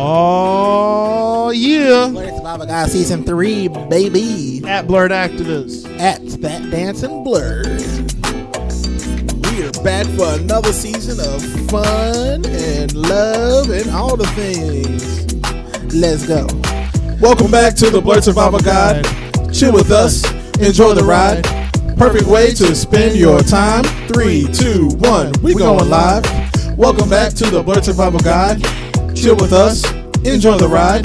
Oh, yeah. Blurred Survival Guide Season 3, baby. At Blurred Activists. At Spat Dancing Blurred. We are back for another season of fun and love and all the things. Let's go. Welcome back to the Blurred Survival Guide. Chill with us. Enjoy the ride. Perfect way to spend your time. 3, 2, 1. We going live. Welcome back to the Blurred Survival Guide. Chill with us. Enjoy the ride.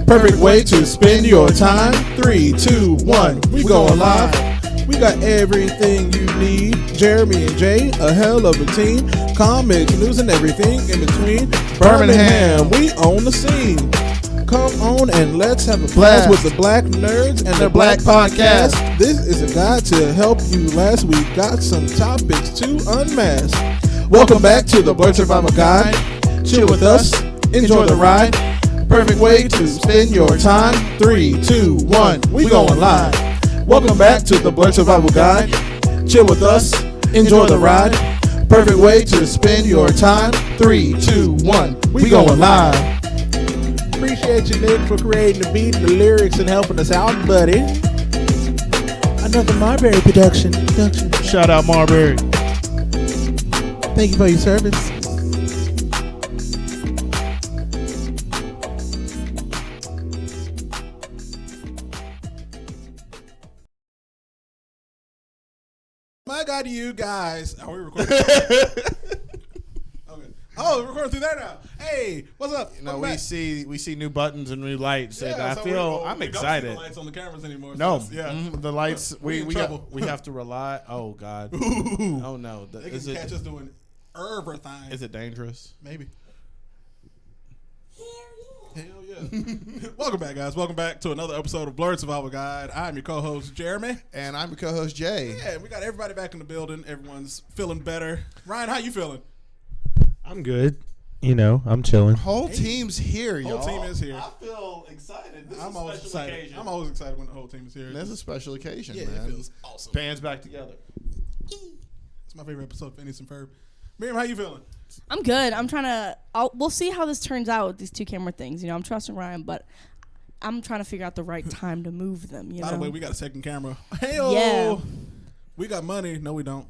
Perfect way to spend your time. 3, 2, 1. We going live. We got everything you need. Jeremy and Jay, a hell of a team. Comics, news, and everything in between. Birmingham, we own the scene. Come on and let's have a blast with the Black Nerds and their Black Podcast. This is a guide to help you last. We got some topics to unmask. Welcome back to the Blurred Survival Guide. Chill with us. Enjoy the ride. Perfect way to spend your time. 3, 2, 1. We going live. Welcome back to the Blurred Survival Guide. Chill with us. Enjoy the ride. Perfect way to spend your time. 3, 2, 1. We going live. Appreciate you, Nick, for creating the beat and the lyrics and helping us out, buddy. Another Marbury production. Shout out Marbury. Thank you for your service. My God, you guys. Are we recording? Okay. Oh, we're recording through there now. Hey, what's up? You know, Welcome we see new buttons and new lights. back. And I So feel we I'm don't excited. see the lights on the cameras anymore. So No, that's- the lights. We in trouble. We have to rely. Oh God. Ooh. Oh no. They can catch us doing everything. Is it dangerous? Maybe. Hell yeah. Welcome back, guys. Welcome back to another episode of Blurred Survival Guide. I'm your co-host, Jeremy. And I'm your co-host, Jay. Yeah, we got everybody back in the building. Everyone's feeling better. Ryan, how you feeling? I'm good. You know, I'm chilling. Whole team's here, The y'all. whole team is here. I feel excited. This I'm is a always special excited. occasion. I'm always excited when the whole team is here. That's a special occasion, Yeah, man. it feels awesome. Bands back together. It's my favorite episode of Phineas and Ferb. Miriam, how you feeling? I'm good. I'm trying to. We'll see how this turns out with these two camera things. You know, I'm trusting Ryan, but I'm trying to figure out the right time to move them. You By know. the way, we got a second camera. Hey, Yeah. We got money. No, we don't.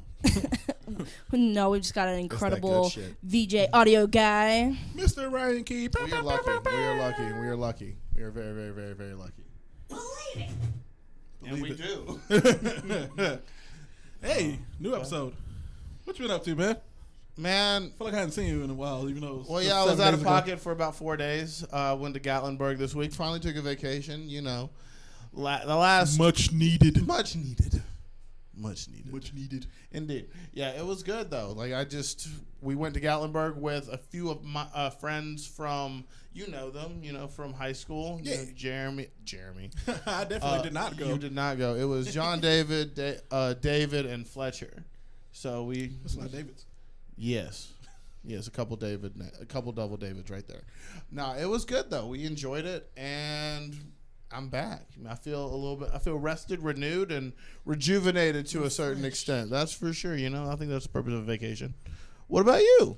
No, we just got an incredible shit. VJ audio guy. Mr. Ryan Key. We are lucky. We are lucky. We are lucky. We are very, very, very, very lucky. And we Believe do. Hey, new episode. What you been up to, man? Man, I feel like I hadn't seen you in a while, even though it was Well, yeah, I was 7 out days of ago. pocket for about 4 days. Went to Gatlinburg this week. finally took a vacation, you know. The last Much needed. Much needed. Much needed. Much needed. Indeed. Yeah, it was good though. Like we went to Gatlinburg with a few of my friends from, you know them, from high school. You Yeah. know, Jeremy. I definitely did not go. You did not go. It was John David, David, and Fletcher. So we. That's not David's. Yes, a couple double Davids right there. No, it was good though. We enjoyed it, and I'm back. I feel rested, renewed, and rejuvenated to a certain extent. That's for sure. I think that's the purpose of a vacation. What about you?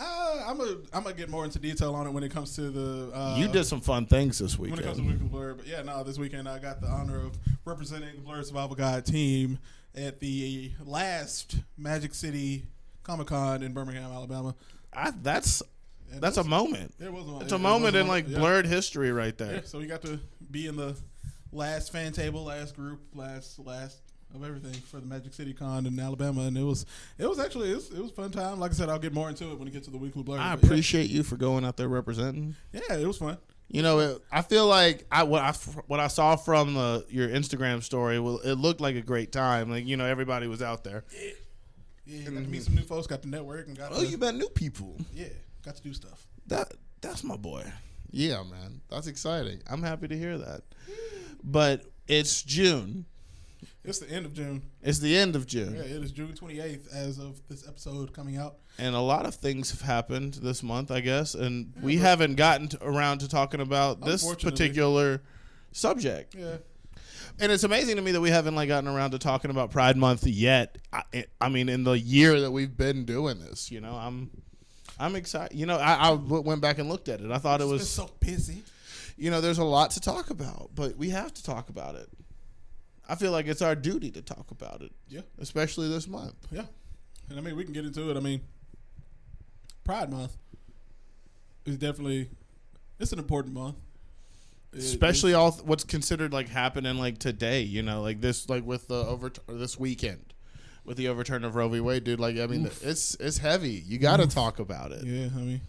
I'm gonna get more into detail on it when it comes to the. You did some fun things this when weekend. it comes to Weekly Blur, but yeah, no, this weekend I got the honor of representing the Blurred Survival Guide team at the last Magic City Comic-Con in Birmingham, Alabama. That's a moment. It was It's a moment in like yeah. blurred history right there. Yeah, so we got to be in the last fan table, last group, last of everything for the Magic City Con in Alabama, and it was actually it was a fun time. Like I said, I'll get more into it when we get to the Weekly Blur. I but yeah. appreciate you for going out there representing. Yeah, it was fun. I feel like what I saw from your Instagram story, it looked like a great time. Like, everybody was out there. Yeah, got to meet some new folks, got to network, and got Oh, you met new people. got to do stuff. That's my boy. Yeah, man. That's exciting. I'm happy to hear that. But it's June. It's the end of June. It's the end of June. Yeah, it is June 28th as of this episode coming out. And a lot of things have happened this month, I guess. And we haven't gotten around to talking about this Unfortunately. particular subject. Yeah. And it's amazing to me that we haven't gotten around to talking about Pride Month yet. I mean, in the year that we've been doing this, I'm excited. You know, I went back and looked at it. I thought it It's was been so busy. You know, there's a lot to talk about, but we have to talk about it. I feel like it's our duty to talk about it. Yeah. Especially this month. Yeah. And I mean, we can get into it. I mean, Pride Month is definitely, it's an important month. Especially all what's considered like happening like today, you know, like this, like with the this weekend with the overturn of Roe v. Wade, dude. Like, I mean, it's heavy. You got to talk about it. Yeah, I mean,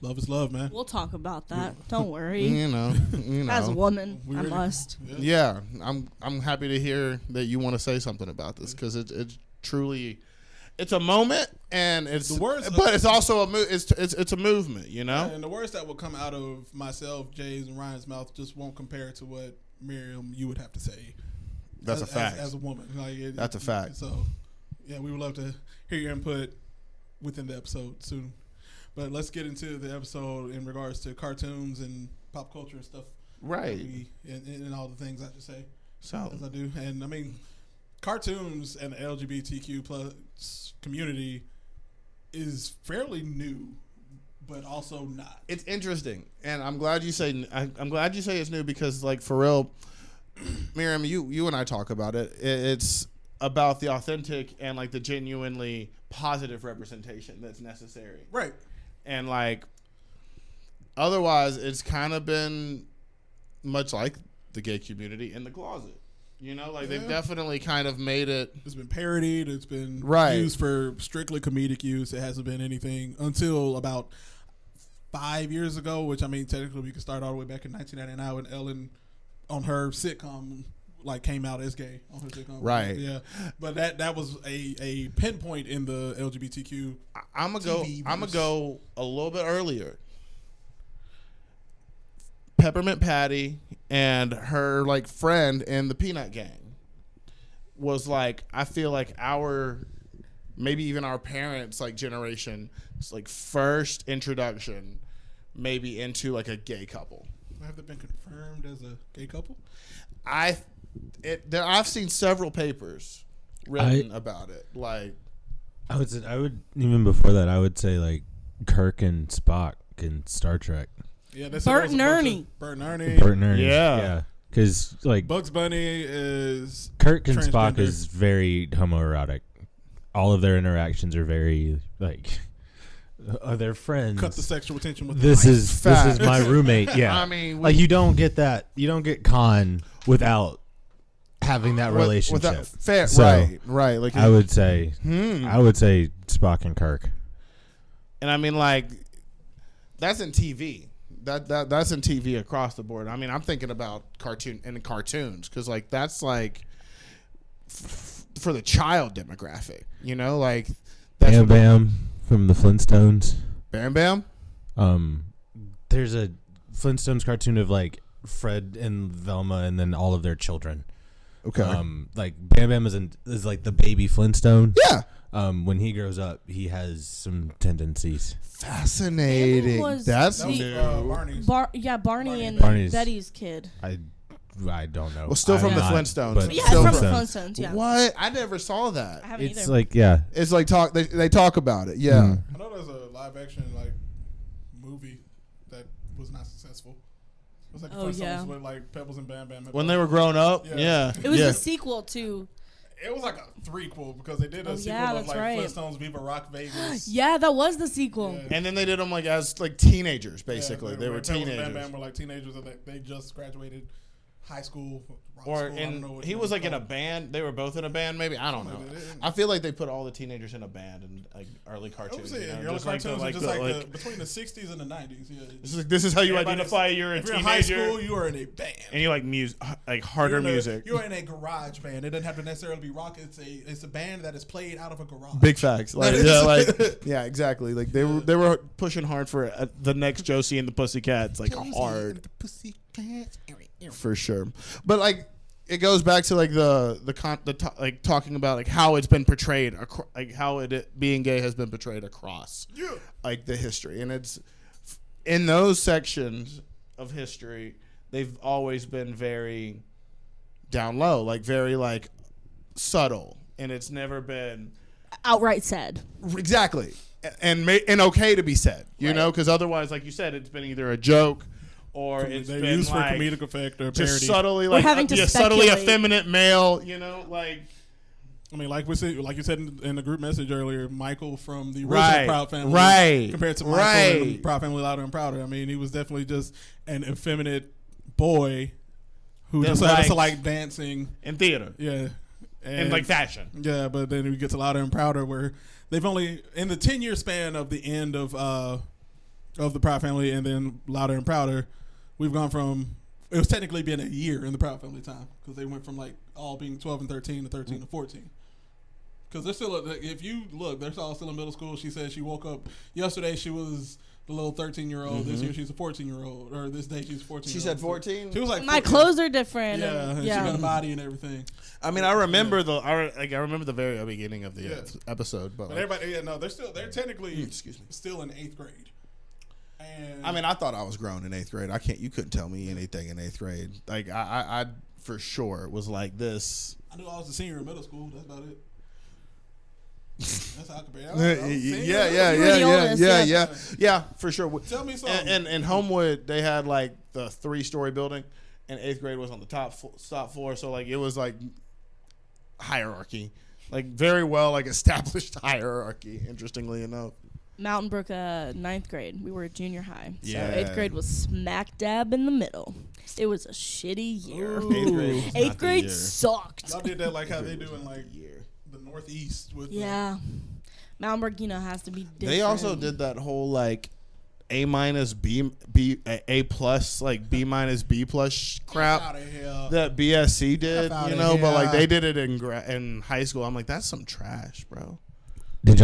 love is love, man. We'll talk about that. Don't worry. You know. As a woman, We I really- must. Yeah, I'm happy to hear that you want to say something about this because it's truly, it's a moment and it's The words- but it's also it's a movement, you know. Yeah, and the words that will come out of myself, Jay's, and Ryan's mouth just won't compare to what Miriam you would have to say. That's a fact. As a woman, like That's a fact. So, yeah, we would love to hear your input within the episode soon. But let's get into the episode in regards to cartoons and pop culture and stuff. Right. And all the things I should say. So As I do. And I mean, cartoons and the LGBTQ plus community is fairly new, but also not. it's interesting, and I'm glad you say it's new because, like, for real, Miriam, you and I talk about it. It's about the authentic and like the genuinely positive representation that's necessary. Right. And like, otherwise, it's kind of been much like the gay community in the closet. You know, like they've definitely kind of made it. It's been parodied. It's been Right. used for strictly comedic use. It hasn't been anything until about 5 years ago, which I mean, technically we could start all the way back in 1999 when Ellen on her sitcom like came out as gay on her sitcom. Right. Yeah. But that was a pinpoint in the LGBTQ. I'm gonna TV verse. go a little bit earlier. Peppermint Patty and her like friend in the Peanut Gang was like, I feel like maybe even our parents like generation, it's like first introduction maybe into like a gay couple. Have they been confirmed as a gay couple? I've seen several papers written about it. Like, I would even before that, I would say like Kirk and Spock in Star Trek. Yeah, that's Bert and Ernie. Bert and Ernie. Bert and Ernie. Yeah. Yeah. Because like Bugs Bunny is Kirk and Spock transgender. is very homoerotic. All of their interactions are very like, they're friends. cut the sexual tension with This the is this is my roommate. Yeah, I mean, like you don't get that. You don't get Khan without having that relationship. Without, fair, So, right. Like I would say Hmm. Spock and Kirk. And I mean, like, that's in TV. That's in TV across the board. I mean, I'm thinking about cartoons because like that's like for the child demographic, you know, like that's Bam what- Bam from the Flintstones. Bam Bam. There's a Flintstones cartoon of like Fred and Velma and then all of their children. Okay. Like Bam Bam is like the baby Flintstone. Yeah. When he grows up, he has some tendencies. Fascinating. Was That's the- new. Barney's. Barney and Barney's- Betty's kid. I don't know. Well, still from I'm the not, Flintstones. but Yeah, Still it's from the from- Flintstones. Yeah, What? I never saw that. I haven't It's either. like yeah. It's like they talk about it. Yeah. Mm. I know there's a live action like movie that was not successful. It was like the Oh, first yeah. songs with like Pebbles and Bam Bam. When they were growing up. Yeah. Yeah. it was yeah. the sequel to. It was like a threequel because they did a Oh, sequel yeah, of that's like right. Flintstones Viva Rock Vegas. Yeah, that was the sequel. Yeah. And then they did them like as like teenagers, basically. Yeah, they were Pebbles and teenagers. Bam Bam were like teenagers and they just graduated high school. rock Or school, I don't know in what he it was like in a called. band. They were both in a band, maybe. I don't know. Something like that. I feel like they put all the teenagers in a band in like early I cartoons. would say you know, early just like the- cartoons are like just the- like like- between the 60s and the 90s. Yeah. this is how you Everybody's- identify you're a If you're in high teenager, school, you are in a band. and you like music, like harder You're in a- music. You're in a garage band. It doesn't have to necessarily be rock. It's a band that is played out of a garage. Big facts. Like yeah, like yeah, exactly. Like they were pushing hard for the next Josie and the Pussycats, like hard for sure. But like it goes back to like like talking about like how it's been portrayed, like how it being gay has been portrayed across like the history, and it's in those sections of history they've always been very down low, like very like subtle, and it's never been Outright said. exactly. and okay to be said, you Right. know, because otherwise, like you said, it's been either a joke or it's They're been used like for comedic effect or just parody. subtly We're like having to subtly speculate. effeminate male, you know, like I mean, like you said in the group message earlier, Michael from the original Right, Proud Family, right, compared to Michael right. in Proud Family Louder and Prouder. I mean, he was definitely just an effeminate boy who That just had to liked- like dancing, in theater yeah, and like fashion. yeah. But then we get to Louder and Prouder, where they've only in the 10-year span of the end of the Proud Family and then Louder and Prouder, we've gone from it was technically been a year in the Proud Family time because they went from like all being 12 and 13 to 13 to 14. Because they're still, if you look, they're all still in middle school. She said she woke up yesterday. She was the little 13-year-old. This year she's a 14-year-old, or this day she's a 14. She said 14. She was like My 14. clothes are different. Yeah, and, and she got a body and everything. I mean, I remember I remember the very beginning of the Yeah. episode, but But like, everybody, yeah, no, they're technically excuse me. still in 8th grade. And I mean, I thought I was grown in 8th grade. You couldn't tell me anything in 8th grade. Like I for sure was like this. I knew I was a senior in middle school. That's about it. That's how I compare. Yeah, for sure. Tell me something. And in Homewood, they had like the 3-story building, and 8th grade was on the top floor. So like it was like hierarchy, like very well like established hierarchy. Interestingly enough, Mountain Brook, 9th grade. We were at junior high. Yeah. So 8th grade was smack dab in the middle. It was a shitty year. Ooh. 8th grade. Was not 8th the grade year. sucked. Y'all did that like how they do in Was like the year. the Northeast with Yeah. Mountain Brook, has to be different. They also did that whole like A- A plus like B- B plus crap out of here. that BSC did, F outta you know, but like here. they did it in high school. I'm like, that's some trash, bro. Did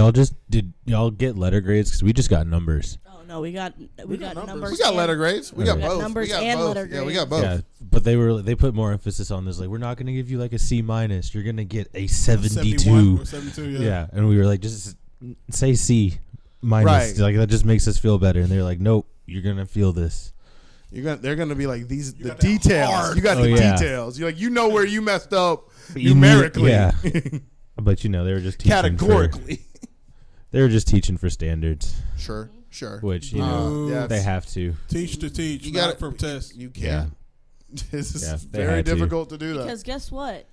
y'all get letter grades? Because we just got numbers. Oh no, we got got numbers. numbers. We got and- letter grades. We Okay. got We got both. numbers we got and both. letter Yeah, we got grades. both. Yeah, but they put more emphasis on this. Like, we're not going to give you like a C minus. You're going to get a 72. 71 or 72, yeah. Yeah, and we were like, just say C minus. Right. Like that just makes us feel better. And they're like, nope, you're gonna feel this. They're gonna be like these the got that details. hard. You got Oh, the yeah. details. You're like where you messed up You knew- numerically, yeah. But they were just teaching categorically. they were just teaching for standards, Sure. which Yes. they have to. Teach to teach, You not gotta- for test. You Yeah. can't. This is Yeah, they very had to. difficult to do that. Because guess what?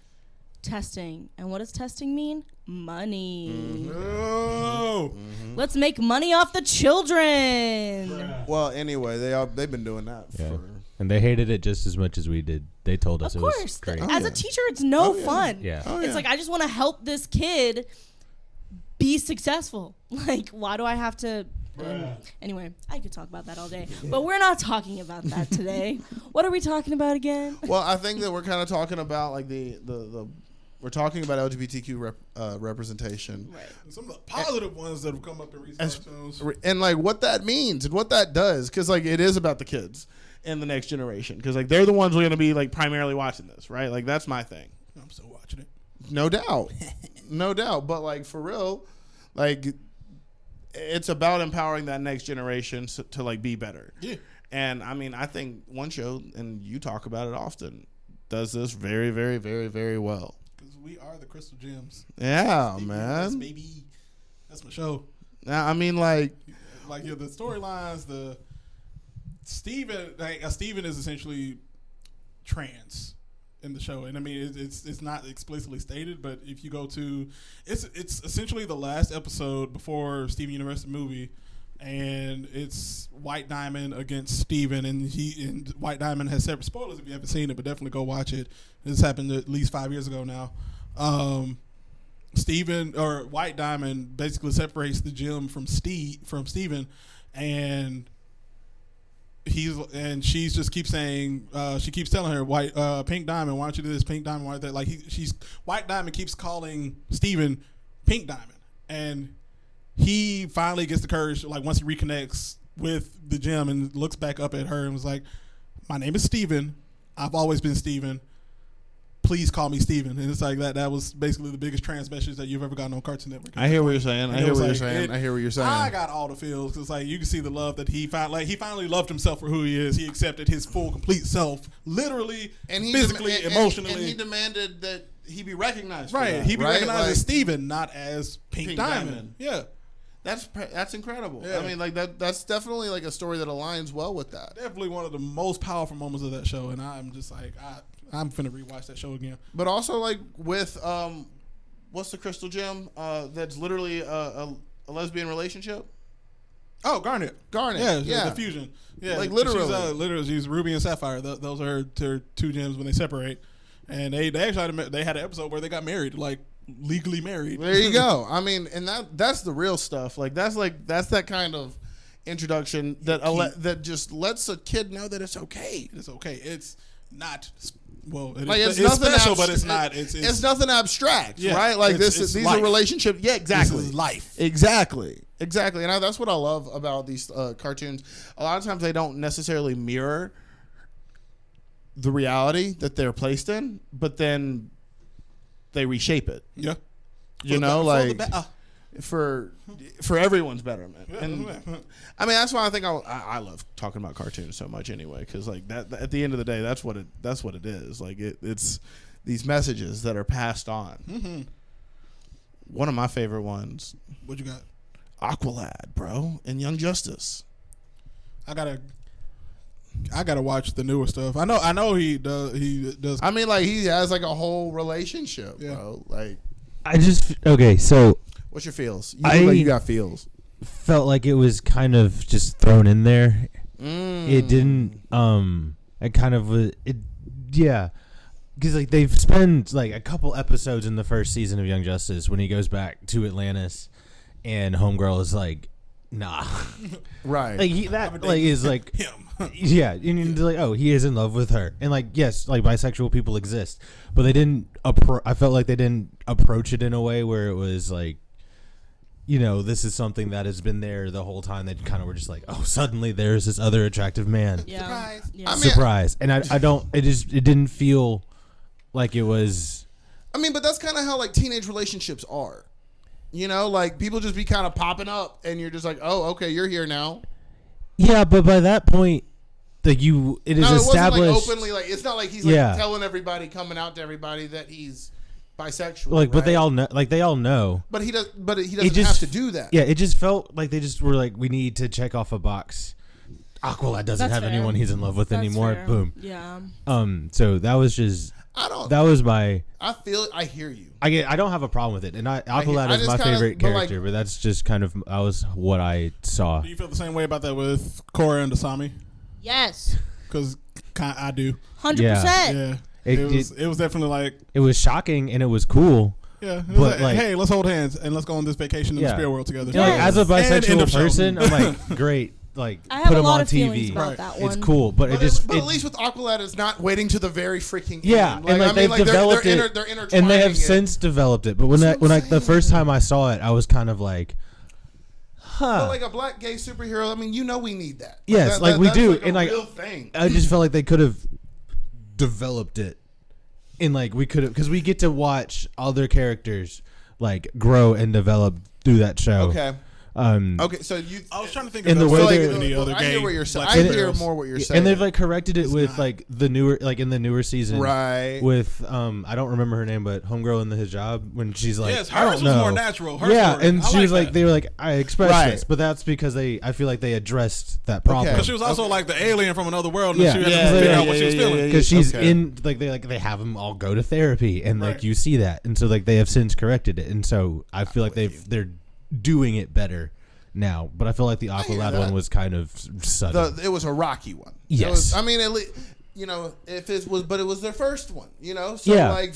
Testing. And what does testing mean? Money. No. Let's make money off the children. Well, anyway, they've been doing that Yeah. for. And they hated it just as much as we did. They told us Of it was course. great. Oh, As yeah. a teacher, it's no Oh, yeah. fun. Yeah. Oh, It's yeah. like, I just want to help this kid be successful. Like, why do I have to? Anyway, I could talk about that all day. But we're not talking about that today. What are we talking about again? Well, I think that we're kind of talking about like the we're talking about LGBTQ representation. Right. Some of the positive ones that have come up in recent episodes. And like what that means and what that does, because like it is about the kids and the next generation, because like they're the ones who are going to be like primarily watching this, right? Like that's my thing, I'm still watching it. no doubt, no doubt. But like for real, like it's about empowering that next generation to like be better. Yeah. And I mean, I think one show, and you talk about it often, does this very, very, very, very well. Because we are the Crystal Gems. Yeah, Yes, man. baby. That's my show. Now, I mean, like. Like the storylines, the Steven, Steven is essentially trans in the show, and I mean it's not explicitly stated, but if you go to it's essentially the last episode before Steven Universe the movie, and it's White Diamond against Steven, and White Diamond has separate spoilers if you haven't seen it, but definitely go watch it. This happened at least 5 years ago now. Steven or White Diamond basically separates the gym from Steven, and she's just keeps saying she keeps telling her Pink Diamond, why don't you do this? Pink Diamond, why that? Like White Diamond keeps calling Steven Pink Diamond, and he finally gets the courage, like once he reconnects with the gym and looks back up at her and was like, my name is Steven, I've always been Steven, please call me Steven. And it's like that was basically the biggest trans message that you've ever gotten on Cartoon Network. I hear what you're saying. And I it hear was what you're like, saying. I hear what you're saying. I got all the feels because like you can see the love that he finally loved himself for who he is. He accepted his full, complete self, literally, and physically, emotionally. And he demanded that he be recognized. For right, that, he be right? recognized Like, as Steven, not as Pink Diamond. Diamond. Yeah, That's incredible. Yeah. I mean, like that's definitely like a story that aligns well with that. Definitely one of the most powerful moments of that show, and I'm just like, I'm finna rewatch that show again. But also like with what's the crystal gem that's literally a lesbian relationship? Oh, Garnet. Yeah. The fusion. Yeah, Like, literally. she's Ruby and Sapphire. Those are her two gems when they separate, and they actually had an episode where they got married, like legally married. There you go. I mean, and that's the real stuff. Like that's that kind of introduction that just lets a kid know that it's okay. It's okay. It's not. Well, Like it's nothing special, but it's not. It's nothing abstract, Yeah, right? Like these life. are relationships. Yeah, exactly. This is life. Exactly. And that's what I love about these cartoons. A lot of times they don't necessarily mirror the reality that they're placed in, but then they reshape it. Yeah. You know, like for everyone's betterment. Yeah, And I mean, that's why I think I love talking about cartoons so much anyway, because like that at the end of the day, that's what it is. Like it's these messages that are passed on. Mm-hmm. One of my favorite ones, What you got? Aqualad, bro, and Young Justice. I gotta watch the newer stuff. I know he does. I mean, like he has like a whole relationship, Yeah. bro. Like, So what's your feels? You look like you got feels. felt like it was kind of just thrown in there. It didn't. It kind of was. It. Yeah. Because like they've spent like a couple episodes in the first season of Young Justice when he goes back to Atlantis, and Homegirl is like, nah. Right. Like is like him. yeah, and you're like, oh, he is in love with her, and like, yes, like bisexual people exist, but they didn't. I felt like they didn't approach it in a way where it was like, you know, this is something that has been there the whole time. They kind of were just like, oh, suddenly there's this other attractive man. Yeah. Surprise. Yeah. I mean, Surprise, and I don't. It didn't feel like it was. I mean, but that's kind of how like teenage relationships are. You know, like people just be kind of popping up, and you're just like, oh, okay, you're here now. Yeah, but by that point, it is No, it established. wasn't like openly. Like it's not like he's like Yeah. telling everybody, coming out to everybody that he's bisexual. Like, but they right? all know. Like they all know. But he does. But he doesn't just- have to do that. Yeah, it just felt like they just were like, we need to check off a box. Aqualad doesn't That's have fair. anyone he's in love with That's anymore. fair. Boom. Yeah. So that was just. That was my. I hear you. I don't have a problem with it, and Aqualad I is just my kinda- favorite but, like- character, but that's just kind of that was what I saw. Do you feel the same way about that with Korra and Dasami? Yes. Because I do. 100%. Yeah. It It was definitely like, It was shocking and it was cool. yeah. It was But, like- hey, let's hold hands and let's go on this vacation in the Yeah. spirit world together. You know, like, as a And end bisexual of show. person, I'm like, great. Like, I have put a him lot on of feelings TV. about Right. that one. It's cool, but But, it just. at least with Aqualad, it's not waiting to the very freaking Yeah, end. and like they've developed they're it, they're and they have intertwining it. since developed it. But when That's what I'm the first saying. time I saw it, I was kind of like, huh. But like a black gay superhero, I mean, you know, we need that. Yes, like, we that's do, like a and, like, real thing. I just felt like they could have developed it, and like we could have, because we get to watch other characters like grow and develop through that show. Okay. Okay, So you. I was trying to think In of the way those- they're- any other I gay hear what you're saying. black I hear superheroes. more what you're saying. and they've like corrected it with not. like the newer, like in the newer season, right. with I don't remember her name, but homegirl in the hijab when she's like, Yes, I hers don't was know. more natural. Her Yeah, story. and I she like was like, that. they were like, I expressed Right. this, but that's because I feel like they addressed that problem. Okay. Because she was also like the alien from another world, and Yeah. she had Yeah, to figure yeah, out what she was feeling. Because she's Okay. in like they have them all go to therapy, and like Right. you see that, and so like they have since corrected it, and so I feel like they're doing it better now. But I feel like the hear Aqualad that. one was kind of sudden. It was a rocky one. Yes. It was, I mean, at least, you know, if it was, but it was their first one, you know? So, Yeah. like,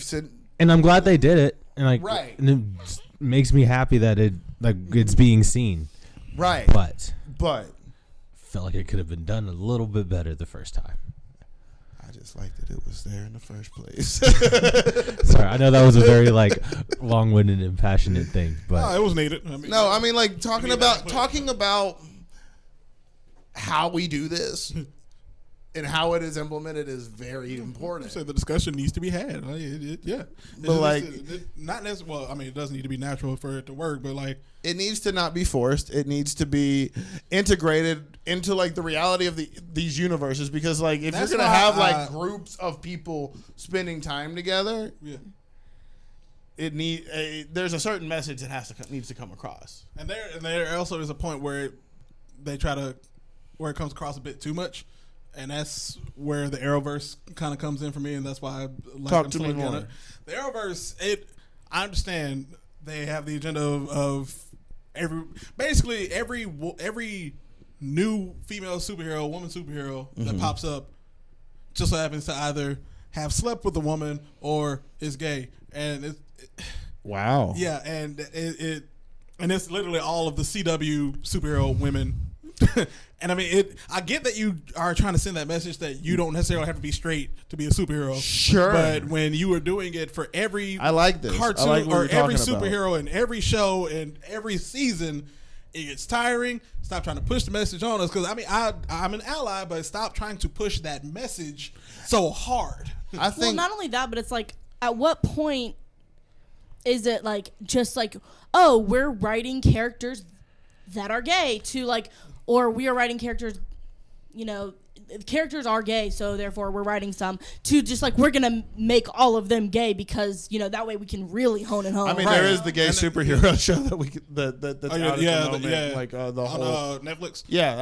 And I'm glad they did it, and like Right. and it makes me happy that it's being seen, right. but But felt like it could have been done a little bit better the first time. I just like that it was there in the first place. Sorry, I know that was a very like long-winded and passionate thing, but Oh, it was needed. I mean, No, I mean, like talking mean, about like- talking about how we do this and how it is implemented is very important. so the discussion needs to be had. Like, yeah, But, like- not necessarily. Well, I mean, it does need to be natural for it to work, but like, It needs to not be forced. It needs to be integrated into like the reality of these universes. Because like if That's you're gonna why, have like groups of people spending time together, yeah, there's a certain message that needs to come across. And there also is a point where where it comes across a bit too much, and that's where the Arrowverse kind of comes in for me, and that's why I like Talk them to so me much. more. The Arrowverse, I understand they have the agenda of every new female superhero, woman superhero that pops up just so happens to either have slept with a woman or is gay, and Wow. yeah, and it's literally all of the CW superhero women. And I mean, I get that you are trying to send that message that you don't necessarily have to be straight to be a superhero. Sure. But when you are doing it for every I like this. cartoon I like what or you're every talking about. superhero in every show and every season, it gets tiring. Stop trying to push the message on us, because I mean, I'm an ally, but stop trying to push that message so hard. I Well, think not only that, but it's like, at what point is it like just like, oh, we're writing characters that are gay to like, or we are writing characters, characters are gay, so therefore we're writing some to just like, we're gonna make all of them gay because that way we can really hone it home. I mean, Right. there is the gay superhero show that that's out at the moment. yeah. Like the On whole. Netflix. Yeah,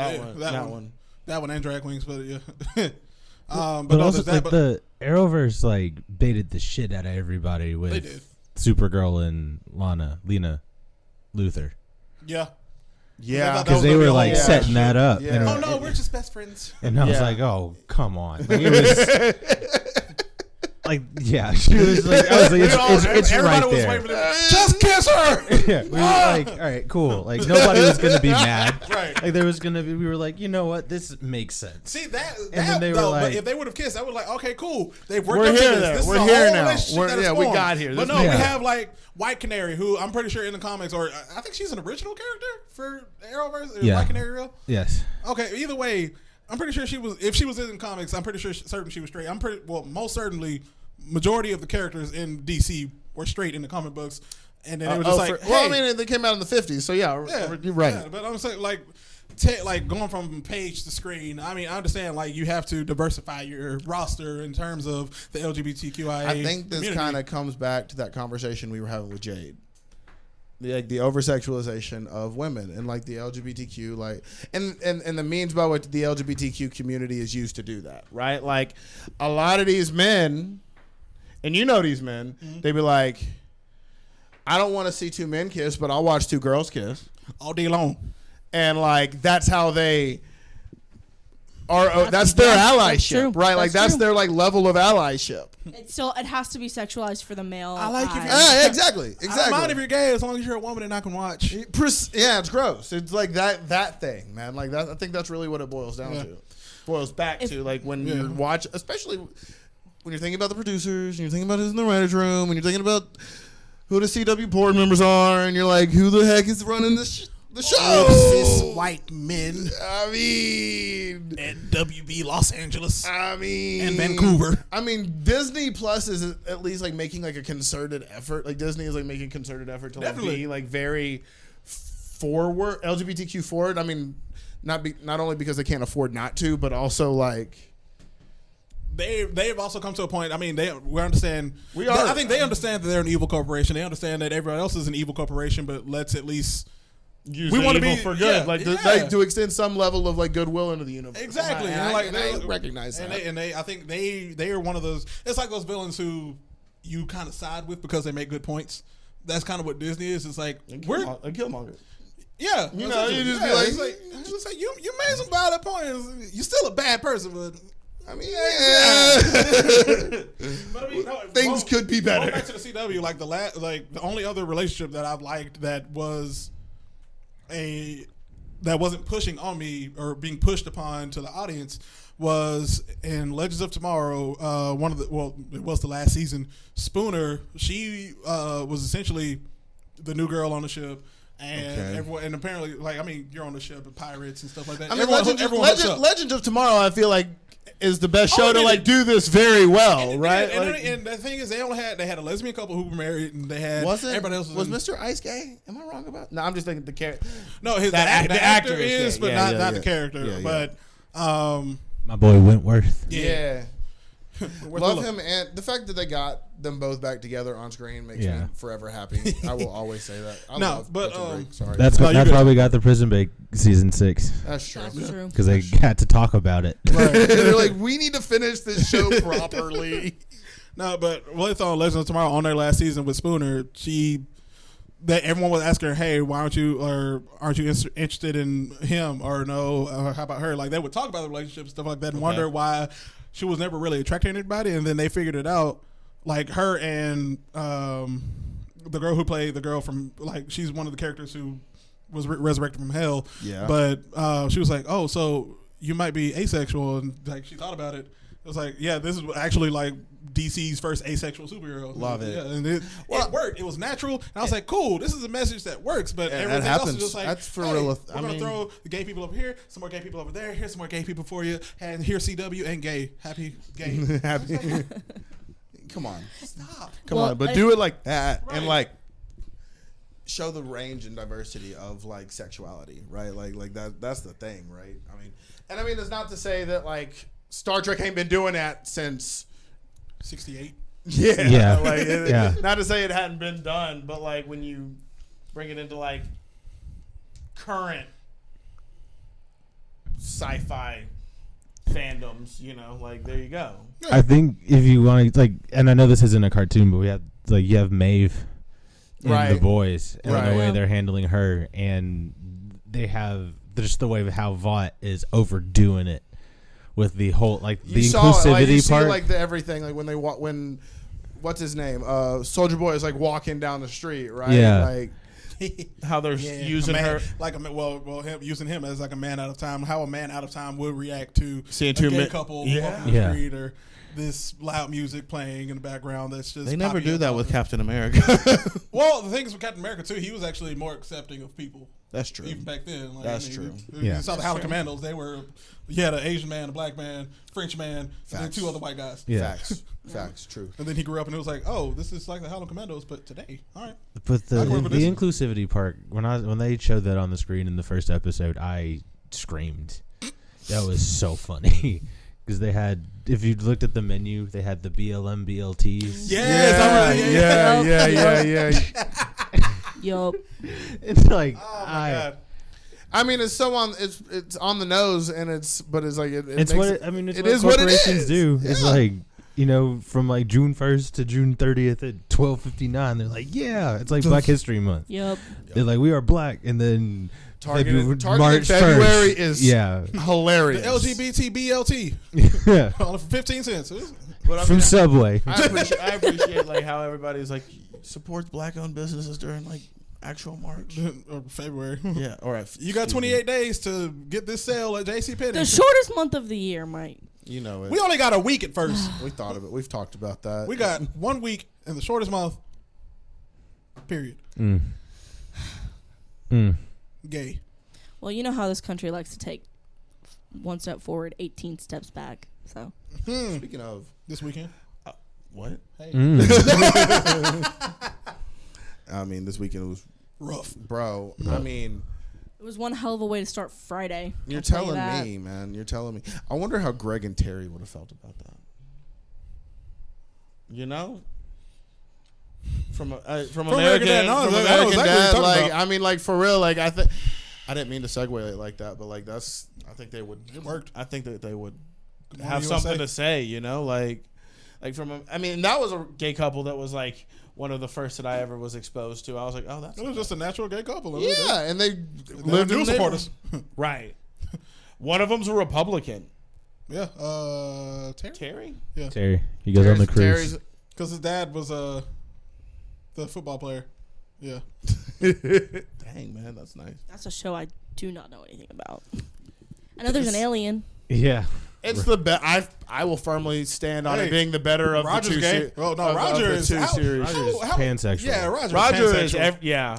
That one and Drag Wings, but yeah. But no, also, there's that, like, the Arrowverse like baited the shit out of everybody They with did. Supergirl and Lena Luthor, Yeah. Yeah. That because was they gonna be were a like whole- setting that up. Yeah. And, Oh no, we're just best friends. and I was Yeah. like, oh, come on. Like, it was like, yeah, she was like, I was like, it's Everybody right was there. waiting for them. Just kiss her. Yeah, we were like, all right, cool. Like, nobody was gonna be mad. Right. Like, there was gonna be. We were like, you know what? This makes sense. See that then they were though, like- but if they would have kissed, I was like, okay, cool. They've worked We're up to here this. now. This We're is a here whole now. relationship that is We formed. got here. But This- no, we Yeah. have like White Canary, who I'm pretty sure in the comics, or I think she's an original character for Arrowverse. Is Yeah. White Canary real? Yes. Okay, either way, I'm pretty sure she was. If she was in comics, I'm pretty sure certain she was straight. Most certainly, majority of the characters in DC were straight in the comic books, and then it was just like, hey, well, I mean, they came out in the 50s, so yeah, you're right. yeah, but I'm saying like going from page to screen. I mean, I understand like you have to diversify your roster in terms of the LGBTQIA. I think this community. kind of comes back to that conversation we were having with Jade. The over sexualization of women and like the LGBTQ, like and the means by which the LGBTQ community is used to do that, right? Like a lot of these men, and these men, they be like, I don't want to see two men kiss, but I'll watch two girls kiss all day long. and like that's how they are. That's their allyship, true. right? Like That's that's true. their like level of allyship. It has to be sexualized for the male. I like if eye. you- Yeah, exactly. I don't mind if you're gay as long as you're a woman and I can watch. Yeah, it's gross. It's like that thing, man. Like that. I think that's really what it boils down Yeah. to. Boils back to like when Yeah. you watch, especially when you're thinking about the producers and you're thinking about who's in the writers' room and you're thinking about who the CW board members are and you're like, who the heck is running the show? Cis white men I mean, at WB Los Angeles and and Vancouver. I mean, Disney Plus is at least like making like a concerted effort. Like Disney is like making a concerted effort to like Definitely. be like very forward, LGBTQ forward. I mean, not only because they can't afford not to, but also like They've also come to a point. I mean, we understand. We are- I think they understand that they're an evil corporation. They understand that everyone else is an evil corporation. But let's at least use we the wanna evil be- for good, yeah, like yeah. to extend some level of like goodwill into the universe. exactly. And And I they recognize and that. they I think they are one of those. It's like those villains who you kind of side with because they make good points. That's kind of what Disney is. It's like we're a Killmonger. yeah. You know, you just be yeah, like- it's just like you made some valid points. You're still a bad person, but. I mean, But I mean, no, things could be Going better. back to the CW, like the only other relationship that I've liked that wasn't pushing on me or being pushed upon to the audience was in Legends of Tomorrow. It was the last season. Spooner, she was essentially the new girl on the ship. And Okay. everyone, and apparently, like, I mean, you're on the ship with pirates and stuff like that. I mean, Everyone hooks up. Legends of Tomorrow, I feel like is the best show Oh, to it like is. do this very well, And- right? And, Like- and the thing is, they had a lesbian couple who were married, and they had everybody else was in- Mr. Ice gay? Am I wrong about? No, I'm just thinking the character. No, the actor actor is is, gay. but Yeah, not yeah. the character. Yeah, yeah. But My boy Wentworth. yeah. Yeah. Love him, and the fact that they got them both back together on screen makes me forever happy. I will always say that. I love Prison Break. Sorry. That's why we got the Prison Break season 6. That's true. That's true. Because they had to talk about it. Right. They're like, we need to finish this show properly. No, but What's on Legends of Tomorrow on their last season with Spooner, everyone was asking her, hey, aren't you interested in him or no? Or how about her? Like they would talk about the relationship and stuff like that and wonder why she was never really attracted to anybody. And then they figured it out. Like her and the girl who played the girl from she's one of the characters who was resurrected from hell. Yeah. But she was like, oh, so you might be asexual, and she thought about it. It was like, yeah, this is actually DC's first asexual superhero. Love it. Yeah, and it worked. It was natural. And I was like, cool, this is a message that works. But everything else is just like, that's for hey, real. we're going to throw the gay people over here, some more gay people over there, here's some more gay people for you, and here's CW and gay. Happy gay. Happy. Come on. Stop. Come on. But do it like that. Right. And show the range and diversity of sexuality, right? Like that's the thing, right? I mean, it's not to say that Star Trek ain't been doing that since 68. Yeah. Not to say it hadn't been done, but when you bring it into current sci-fi fandoms, there you go. I think if you want to and I know this isn't a cartoon, but we have you have Maeve in The Boys and the way they're handling her, and they have just the way how Vought is overdoing it. With the whole the inclusivity part, the everything when when what's his name Soldier Boy is walking down the street, right? Yeah, how they're using her him using him as a man out of time. How a man out of time would react to seeing a gay couple walking the street or this loud music playing in the background. That's just they never do that with Captain America. Well, the thing is with Captain America too, he was actually more accepting of people. That's true. Even back then, that's true. You saw the Howling Commandos. They were, you had an Asian man, a black man, French man, and then 2 other white guys. Yeah. Facts. True. And then he grew up and it was like, oh, this is like the Howling Commandos, but today, all right. But the inclusivity part, when they showed that on the screen in the first episode, I screamed. That was so funny. Because they had, if you looked at the menu, they had the BLM BLTs. Yeah. Yup. It's oh my God. I mean, it's so on. It's on the nose, and it's what corporations do. Yeah. It's from June 1st to June 30th at 12:59. They're like, yeah, it's Black History Month. Yep. They're like, we are black, and then Targeted March February 1st. is hilarious. The LGBT BLT. Yeah. For 15 cents. From Subway. I appreciate how everybody's supports black-owned businesses during actual March or February. Yeah, all right. You got 28 days to get this sale at JCPenney. The shortest month of the year, Mike. You know it. We only got a week at first. We thought of it. We've talked about that. We got 1 week in the shortest month. Period. Gay. Well, you know how this country likes to take 1 step forward, 18 steps back. So. Speaking of this weekend. What? Hey. I mean, this weekend was rough, bro. I mean, it was one hell of a way to start Friday. You're telling me, man. You're telling me. I wonder how Greg and Terry would have felt about that. From American Dad, I mean, for real, I didn't mean to segue it like that, but I think they would. It worked. I think that they would have something to say, that was a gay couple that was one of the first that I ever was exposed to. I was like, oh, that's. It was just a natural gay couple. Yeah, and they lived in supporters. Right. One of them's a Republican. Yeah. Terry? Yeah. Terry. He goes on the cruise. Because his dad was the football player. Yeah. Dang, man, that's nice. That's a show I do not know anything about. I know there's an alien. Yeah. It's the best. I will firmly stand on it being the better of Roger's the two series. Oh no, Roger is series. Roger is pansexual. Yeah, Roger is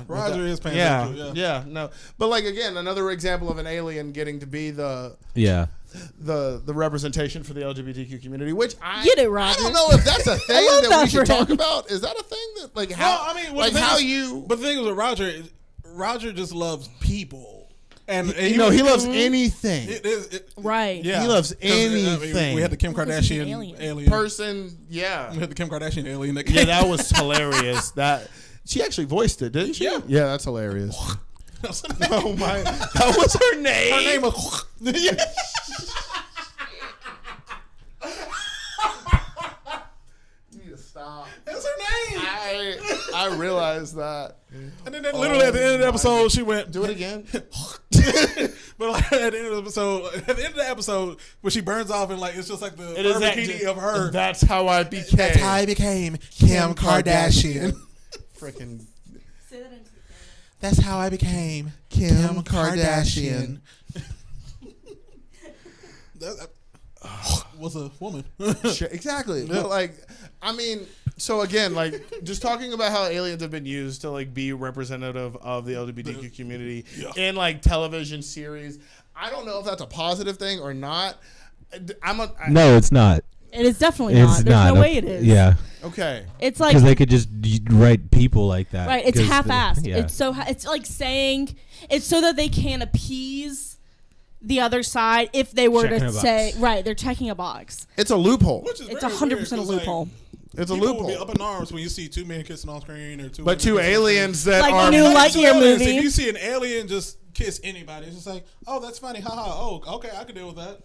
Roger is pansexual. Yeah, no. But again, another example of an alien getting to be the representation for the LGBTQ community, which get it, Roger. I don't know if that's a thing that we should talk about. Is that a thing that how? But the thing is with Roger just loves people. And he loves anything. Right. Yeah, He loves 'Cause, I mean, anything. we had the Kim He loves an Kardashian alien. Person, yeah. We had the Kim Kardashian alien. That Yeah, that was hilarious. That she actually voiced it, didn't she? Yeah. Yeah, that's hilarious. oh my, that was her name. Her name was. You need to stop. That's her name. I realized that. And then literally at the end of the episode, she went, Do it again. but like at the end of the episode, when she burns off and like it's just like the It is bikini of her. That's how I became. That's how I became Kim Kardashian. Freaking. Say that into the camera. That's how I became Kim Kardashian. That was a woman. Exactly. But like, I mean, so again, like, just talking about how aliens have been used to like be representative of the LGBTQ community in like television series. I don't know if that's a positive thing or not. No, it's not. It is definitely It's not. There's not. no way it is. Yeah. Okay. It's like Because they could just write people like that. right. It's 'Cause half-assed. yeah. It's like saying it's so that they can appease the other side if they were Checking to a box. say right. They're checking a box. It's a loophole. Which is It's very 100% weird, a 'cause, loophole. It's a people will loophole. be up in arms when you see two men kissing on screen or two. But women two kissing on aliens that Like are the new screen. Lightyear Two aliens, movie. If you see an alien just kiss anybody, it's just like, oh, that's funny, haha. Oh, okay, I can deal with that.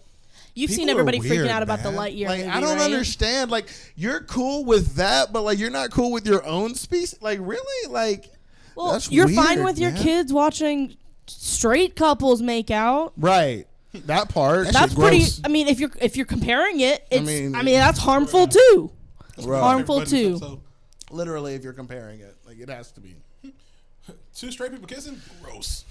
You've seen People are everybody weird, freaking out about the man. Lightyear Like, movie, I don't right? understand. Like, you're cool with that, but like, you're not cool with your own species. Like, really? Like, Well, that's you're fine weird, with your man. kids watching straight couples make out. Right. That part. That's shit pretty. gross. I mean, if you're comparing it, it's. mean- I mean, that's harmful too. Right. Harmful Everybody too. said so. Literally, if you're comparing it, like, it has to be. Two straight people kissing, gross.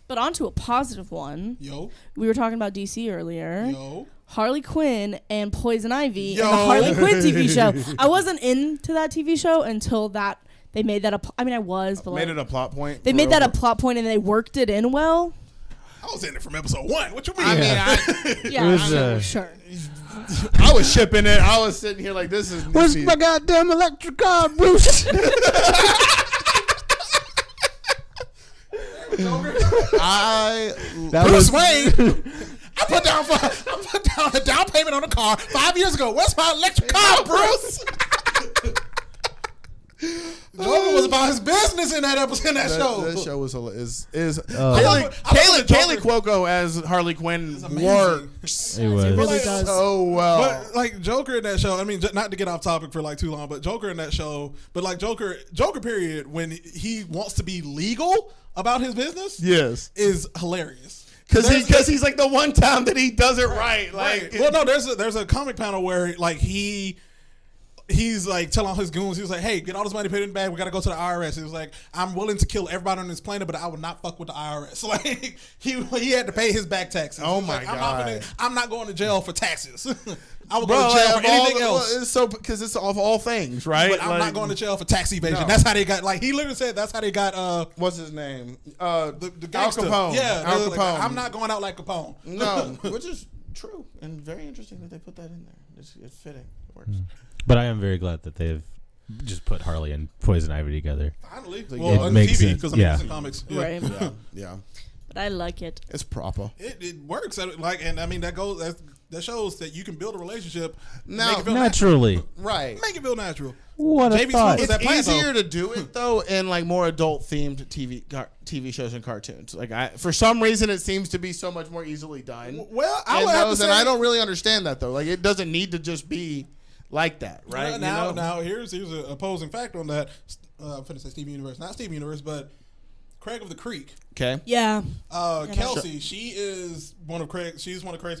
But on to a positive one. Yo, We were talking about DC earlier. yo. Harley Quinn and Poison Ivy and Yo. the Harley Quinn TV show. I wasn't into that TV show until that they made that a. I mean, I was, but Made like, it a plot point. they for made that real. a plot point and they worked it in well. I was in it from episode 1. What you mean? I mean, Yeah, It was, sure. I was shipping it. I was sitting here like, this is. Where's this my is- goddamn electric car, Bruce? That Bruce was Wayne. I put down a down payment on a car 5 years ago. Where's my electric car, Bruce? Joker was about his business in that episode, in that show. That show was is Oh. Kaylee Joker- Cuoco as Harley Quinn amazing. works It was. It really Like, does. so well. But like Joker in that show, I mean, not to get off topic for like too long, but Joker in that show, but like Joker period, when he wants to be legal about his business, Yes, is hilarious. because he's like the one time that he does it right. Like, Right. Well, no, there's a comic panel where like he's like telling all his goons, he was like, hey, get all this money, put it in the bag, we gotta go to the IRS. He was like, I'm willing to kill everybody on this planet, but I will not fuck with the IRS. Like he had to pay his back taxes. Oh He was my like, God. I'm not going to jail for taxes. I will bro, go to jail like, for anything all, else. It's so because it's of all things, right? But I'm Like, not going to jail for tax evasion. No. That's how they got. Like he literally said, that's how they got. What's his name? The Al gangster. Capone. Yeah, Al they're like, Capone. I'm not going out like Capone. No, which is true and very interesting that they put that in there. It's fitting. It works. But I am very glad that they've just put Harley and Poison Ivy together. Finally, It well, on makes TV sense. because I'm Yeah. using comics. Yeah. Right. Yeah, yeah, But I like it. it's proper. It works. Like, and I mean that shows that you can build a relationship. Now- Make it feel Naturally. Right. Make it feel natural. What a JB thought. Smoove was It's that plan, easier though. to do it though in like more adult themed TV shows and cartoons. Like for some reason it seems to be so much more easily done. Well, I in would have to those, say, and I don't really understand that though. Like it doesn't need to just be like that, right? Now, You know? now here's an opposing fact on that. I'm finna say Steven Universe, not Steven Universe, but Craig of the Creek. Okay. Yeah. Kelsey, she is one of Craig's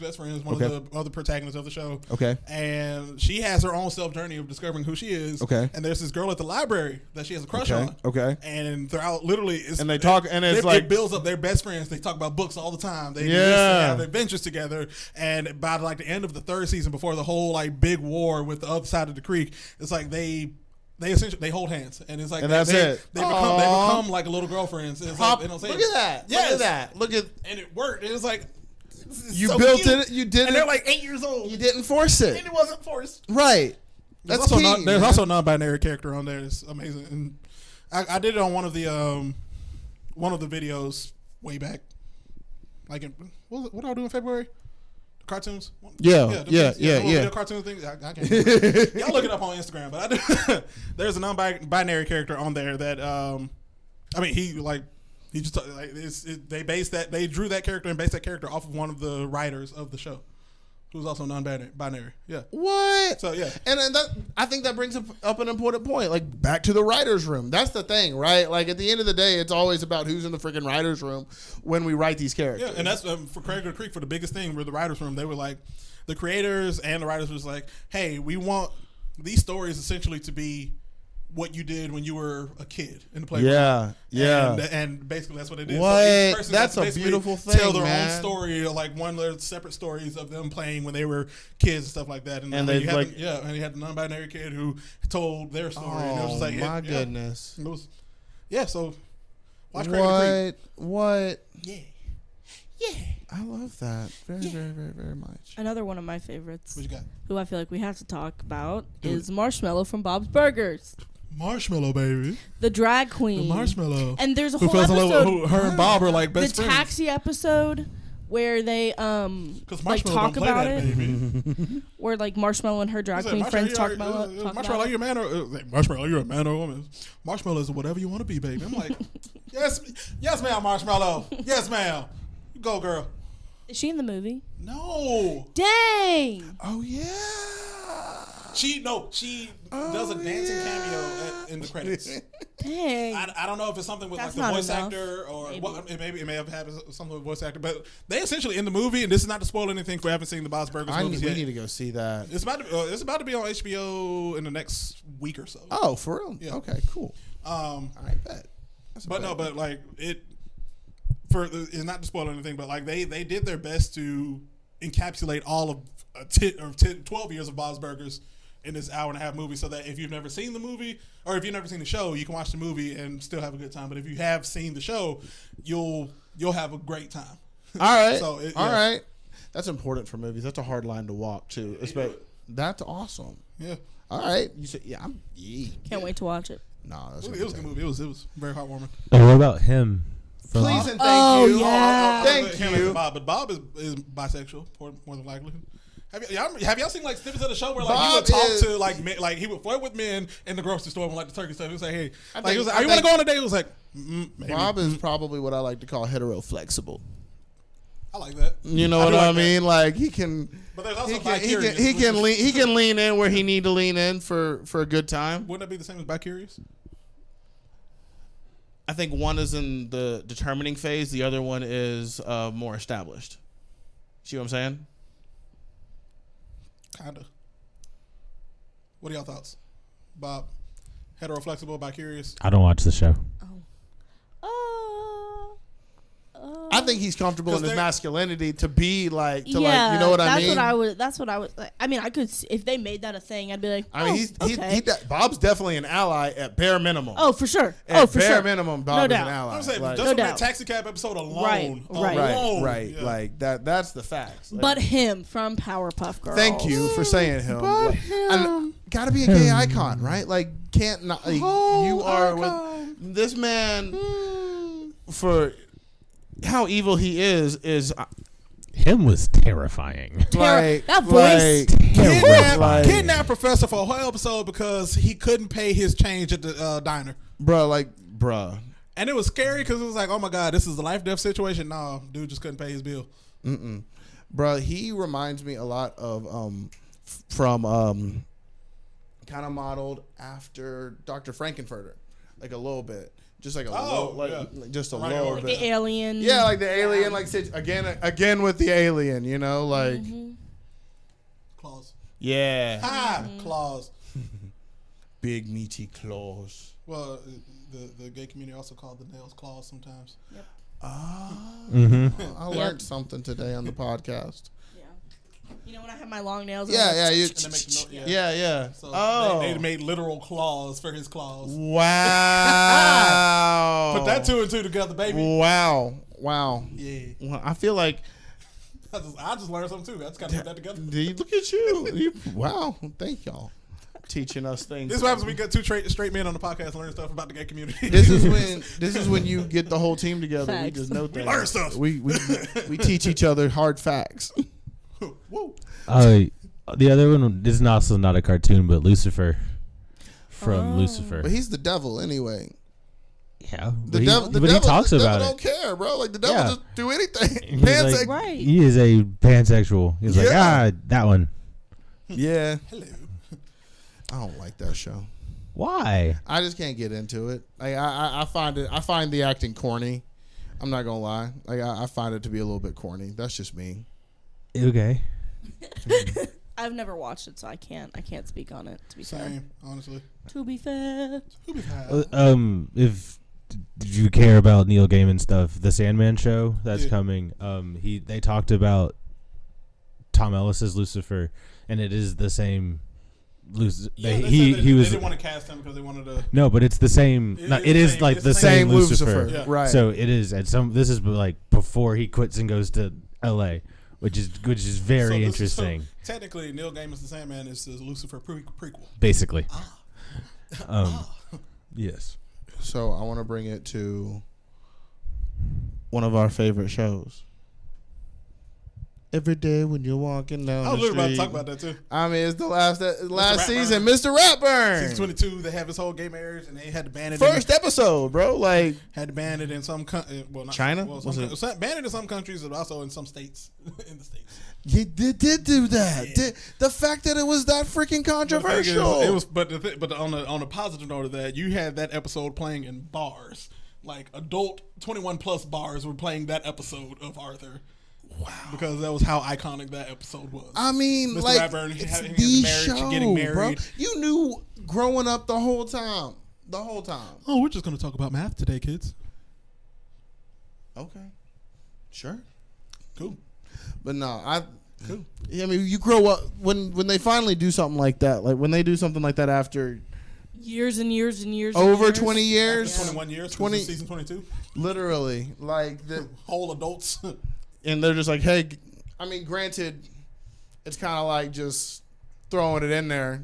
best friends, one Okay. of the other protagonists of the show. Okay. And she has her own self journey of discovering who she is. Okay. And there's this girl at the library that she has a crush Okay. on. Okay. And throughout, literally, And they talk, and it's like- it builds up. They're best friends. They talk about books all the time. They Yeah. have adventures together. And by like the end of the third season, before the whole like big war with the other side of the creek, it's like they essentially they hold hands, and it's like And that's it. They Aw. become like a little girlfriends. It's like, they don't say Look it. at that. Yes. Look at that. Look at And it worked. It was like this is you so built cute. it. You did And it. they're like 8 years old. You didn't force it. And it wasn't forced. Right. There's That's also key. there's man. also a non-binary character on there. It's amazing. And I did it on one of the videos way back. Like, what I do in February? The cartoons. Yeah. The cartoon things. I can't. Y'all look it up on Instagram, but I do. There's a non-binary character on there that he just like they drew that character and based that character off of one of the writers of the show, who's also non-binary. Yeah. What? So yeah, and that I think that brings up an important point. Like back to the writers' room. That's the thing, right? Like at the end of the day, it's always about who's in the freaking writers' room when we write these characters. Yeah, and that's for Craig Creek for the biggest thing with the writers' room. They were like, the creators and the writers was like, hey, we want these stories essentially to be what you did when you were a kid in the playground. Yeah. And basically that's what it is. What? So each person That's got to a basically beautiful thing, tell their man. own story, like one of their separate stories of them playing when they were kids and stuff like that. And And then they you had like- and you had the non-binary kid who told their story. And it was just like, my goodness. It was, so watch Craig Creek. What? Yeah. I love that very, very, very, very much. Another one of my favorites, What you got? who I feel like we have to talk about, Do is Marshmallow from Bob's Burgers, Marshmallow, baby. the drag queen. The Marshmallow. And there's a Who whole falls in love episode, with her and Bob are like the best friends. taxi episode, where they Because like Marshmallow talk don't play about that, it, baby. where like Marshmallow and her drag He said, queen friends talk Marshmallow, about Marshmallow, are you a man or Marshmallow, you're a man or a woman? Marshmallow is whatever you want to be, baby. I'm like, yes, ma'am, Marshmallow. Yes, ma'am. You go, girl. Is she in the movie? No, Dang! Oh yeah. she does a dancing cameo in the credits. Dang! I don't know if it's something with That's like the not voice enough. actor or Maybe. what. It may have happened something with voice actor, but they essentially in the movie, and this is not to spoil anything for haven't seen the Bob's Burgers movies We yet. need to go see that. It's about to be on HBO in the next week or so. Oh, for real? Yeah. Okay, cool. I bet. That's a But bet. no, but like it's not to spoil anything, but like they did their best to encapsulate all of 12 years of Bob's Burgers in this hour-and-a-half movie, so that if you've never seen the movie or if you've never seen the show, you can watch the movie and still have a good time. But if you have seen the show, you'll have a great time. All right. So All right. That's important for movies. That's a hard line to walk too. That's awesome. Yeah, All right. You said Can't wait to watch it. No, that's it was a good movie. It was very heartwarming. And what about him? From Please and thank Oh, you. yeah. Thank Him as you. Bob, but Bob is bisexual more than likely. Have y'all seen like snippets of the show where like he Bob would talk is- to like men, like he would flirt with men in the grocery store when like the turkey stuff? He would say, "Hey, I he was like, think- are you want to go on a date?" He was like, maybe. Bob is probably what I like to call hetero flexible. I like that. You know I what do I like that. mean? Like he can. But there's also He can, bi-curious. he can which is- lean. He can lean in where he need to lean in for a good time. Wouldn't that be the same as bi-curious? I think one is in the determining phase. The other one is more established. See what I'm saying? Kinda. What are y'all thoughts, Bob? Hetero, flexible, bi-curious. I don't watch the show. I think he's comfortable in 'Cause his they're- masculinity to be like, to yeah, like, you know what I mean? That's what I would. Like, I mean, I could if they made that a thing, I'd be like, I mean, oh, he's okay. Bob's definitely an ally at bare minimum. Oh, for sure. At Oh, for bare sure. minimum, Bob No is doubt. an ally. I'm saying Like, just No from that doubt. taxi cab episode alone, Right. right. yeah. Like that. That's the facts. Like, But him from Powerpuff Girls. thank you for saying him. And gotta be a gay icon, right? Like, can't not. Like, you are with this man for how evil he is. Him was terrifying. Like that voice. Kidnapped Professor for a whole episode because he couldn't pay his change at the diner. bruh. And it was scary because it was like, oh my God, this is a life-death situation. No, dude just couldn't pay his bill. Bruh, he reminds me a lot of from kind of modeled after Dr. Frankenfurter, like a little bit, just like a just a Right, little like bit. The alien. Yeah, like the alien, like again with the alien, you know, like Claws. yeah, Claws. big meaty claws. Well, the gay community also called the nails claws sometimes. I learned something today on the podcast. You know when I have my long nails. Yeah, you. And they make the note, Yeah. So Oh, they made literal claws for his claws. wow. Put that two and two together, baby. Wow. Yeah. Well, I feel like. I just learned something too. I just got to put that together. Look at you. Wow. Thank y'all. teaching us things. This is what happens when we get two straight men on the podcast and learn stuff about the gay community. This is when you get the whole team together. We Facts. just know things. learn stuff. We teach each other hard facts. Woo. The other one, this is also not a cartoon, but Lucifer from Lucifer. But he's the devil anyway. Yeah, The but devil. but he talks the about devil it. don't care, bro. Like the devil Yeah. just do anything. He's Pansexual. like, Right. he is a pansexual. He's like, Yeah. that one. Yeah. Hello. I don't like that show. Why? I just can't get into it. Like I find the acting corny. I'm not gonna lie. Like I find it to be a little bit corny. That's just me. Okay. I've never watched it, so I can't speak on it. To be fair. Same, honestly. To be fair. Who be high? If did you care about Neil Gaiman stuff, the Sandman show that's Yeah. coming, they talked about Tom Ellis's Lucifer, and it is the same. Yeah, they He said that was They didn't want to cast him because they wanted to. no, but it's the same. It is like the same Lucifer. Yeah. Right. So it is at some. This is like before he quits and goes to L.A., which is very So interesting. Technically, Neil Gaiman's The Sandman is the Lucifer prequel. Basically. Yes. So I want to bring it to one of our favorite shows. Every day when you're walking down I was the literally about to street. talk about that too. I mean, it's the last Ratburn. season, Mr. Ratburn. Season 22, they have his whole gay marriage, and they had to ban it. First episode, bro. Like, had to ban it in some well, not China? Well, Was banned it in some countries, and also in some states. In the states, you did do that. The fact that it was that freaking But the thing is, controversial. it was, but on the positive note of that, you had that episode playing in bars, like adult 21 plus bars were playing that episode of Arthur. Wow! Because that was how iconic that episode was. I mean, Mr. like, Ratburn, it's having the his marriage, show, getting married. bro. You knew growing up the whole time. The whole time. Oh, we're just gonna talk about math today, kids. Okay. Sure. Cool. But no, yeah, I mean, you grow up when they finally do something like that. Like when they do something like that after Years and years and years. over and years. 20 years, 21 years. 20 season 22. literally, like the, Whole adults. and they're just like, hey, I mean, granted, it's kind of like just throwing it in there.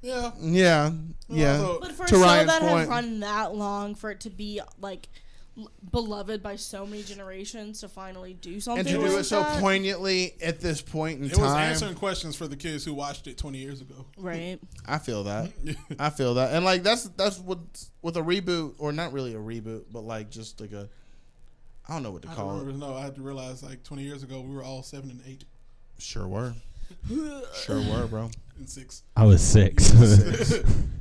Yeah. Yeah, yeah. Also, But for a To show Ryan's that point. has run that long, for it to be like beloved by so many generations, to finally do something And to do like it so that, poignantly at this point in it was time, answering questions for the kids who watched it 20 years ago. right? I feel that. I feel that, and like that's what with a reboot, or not really a reboot, but like just like a, I don't know what to call it. I had to realize like 20 years ago we were all 7 and 8 Sure were, sure were, bro. and 6. I was 6.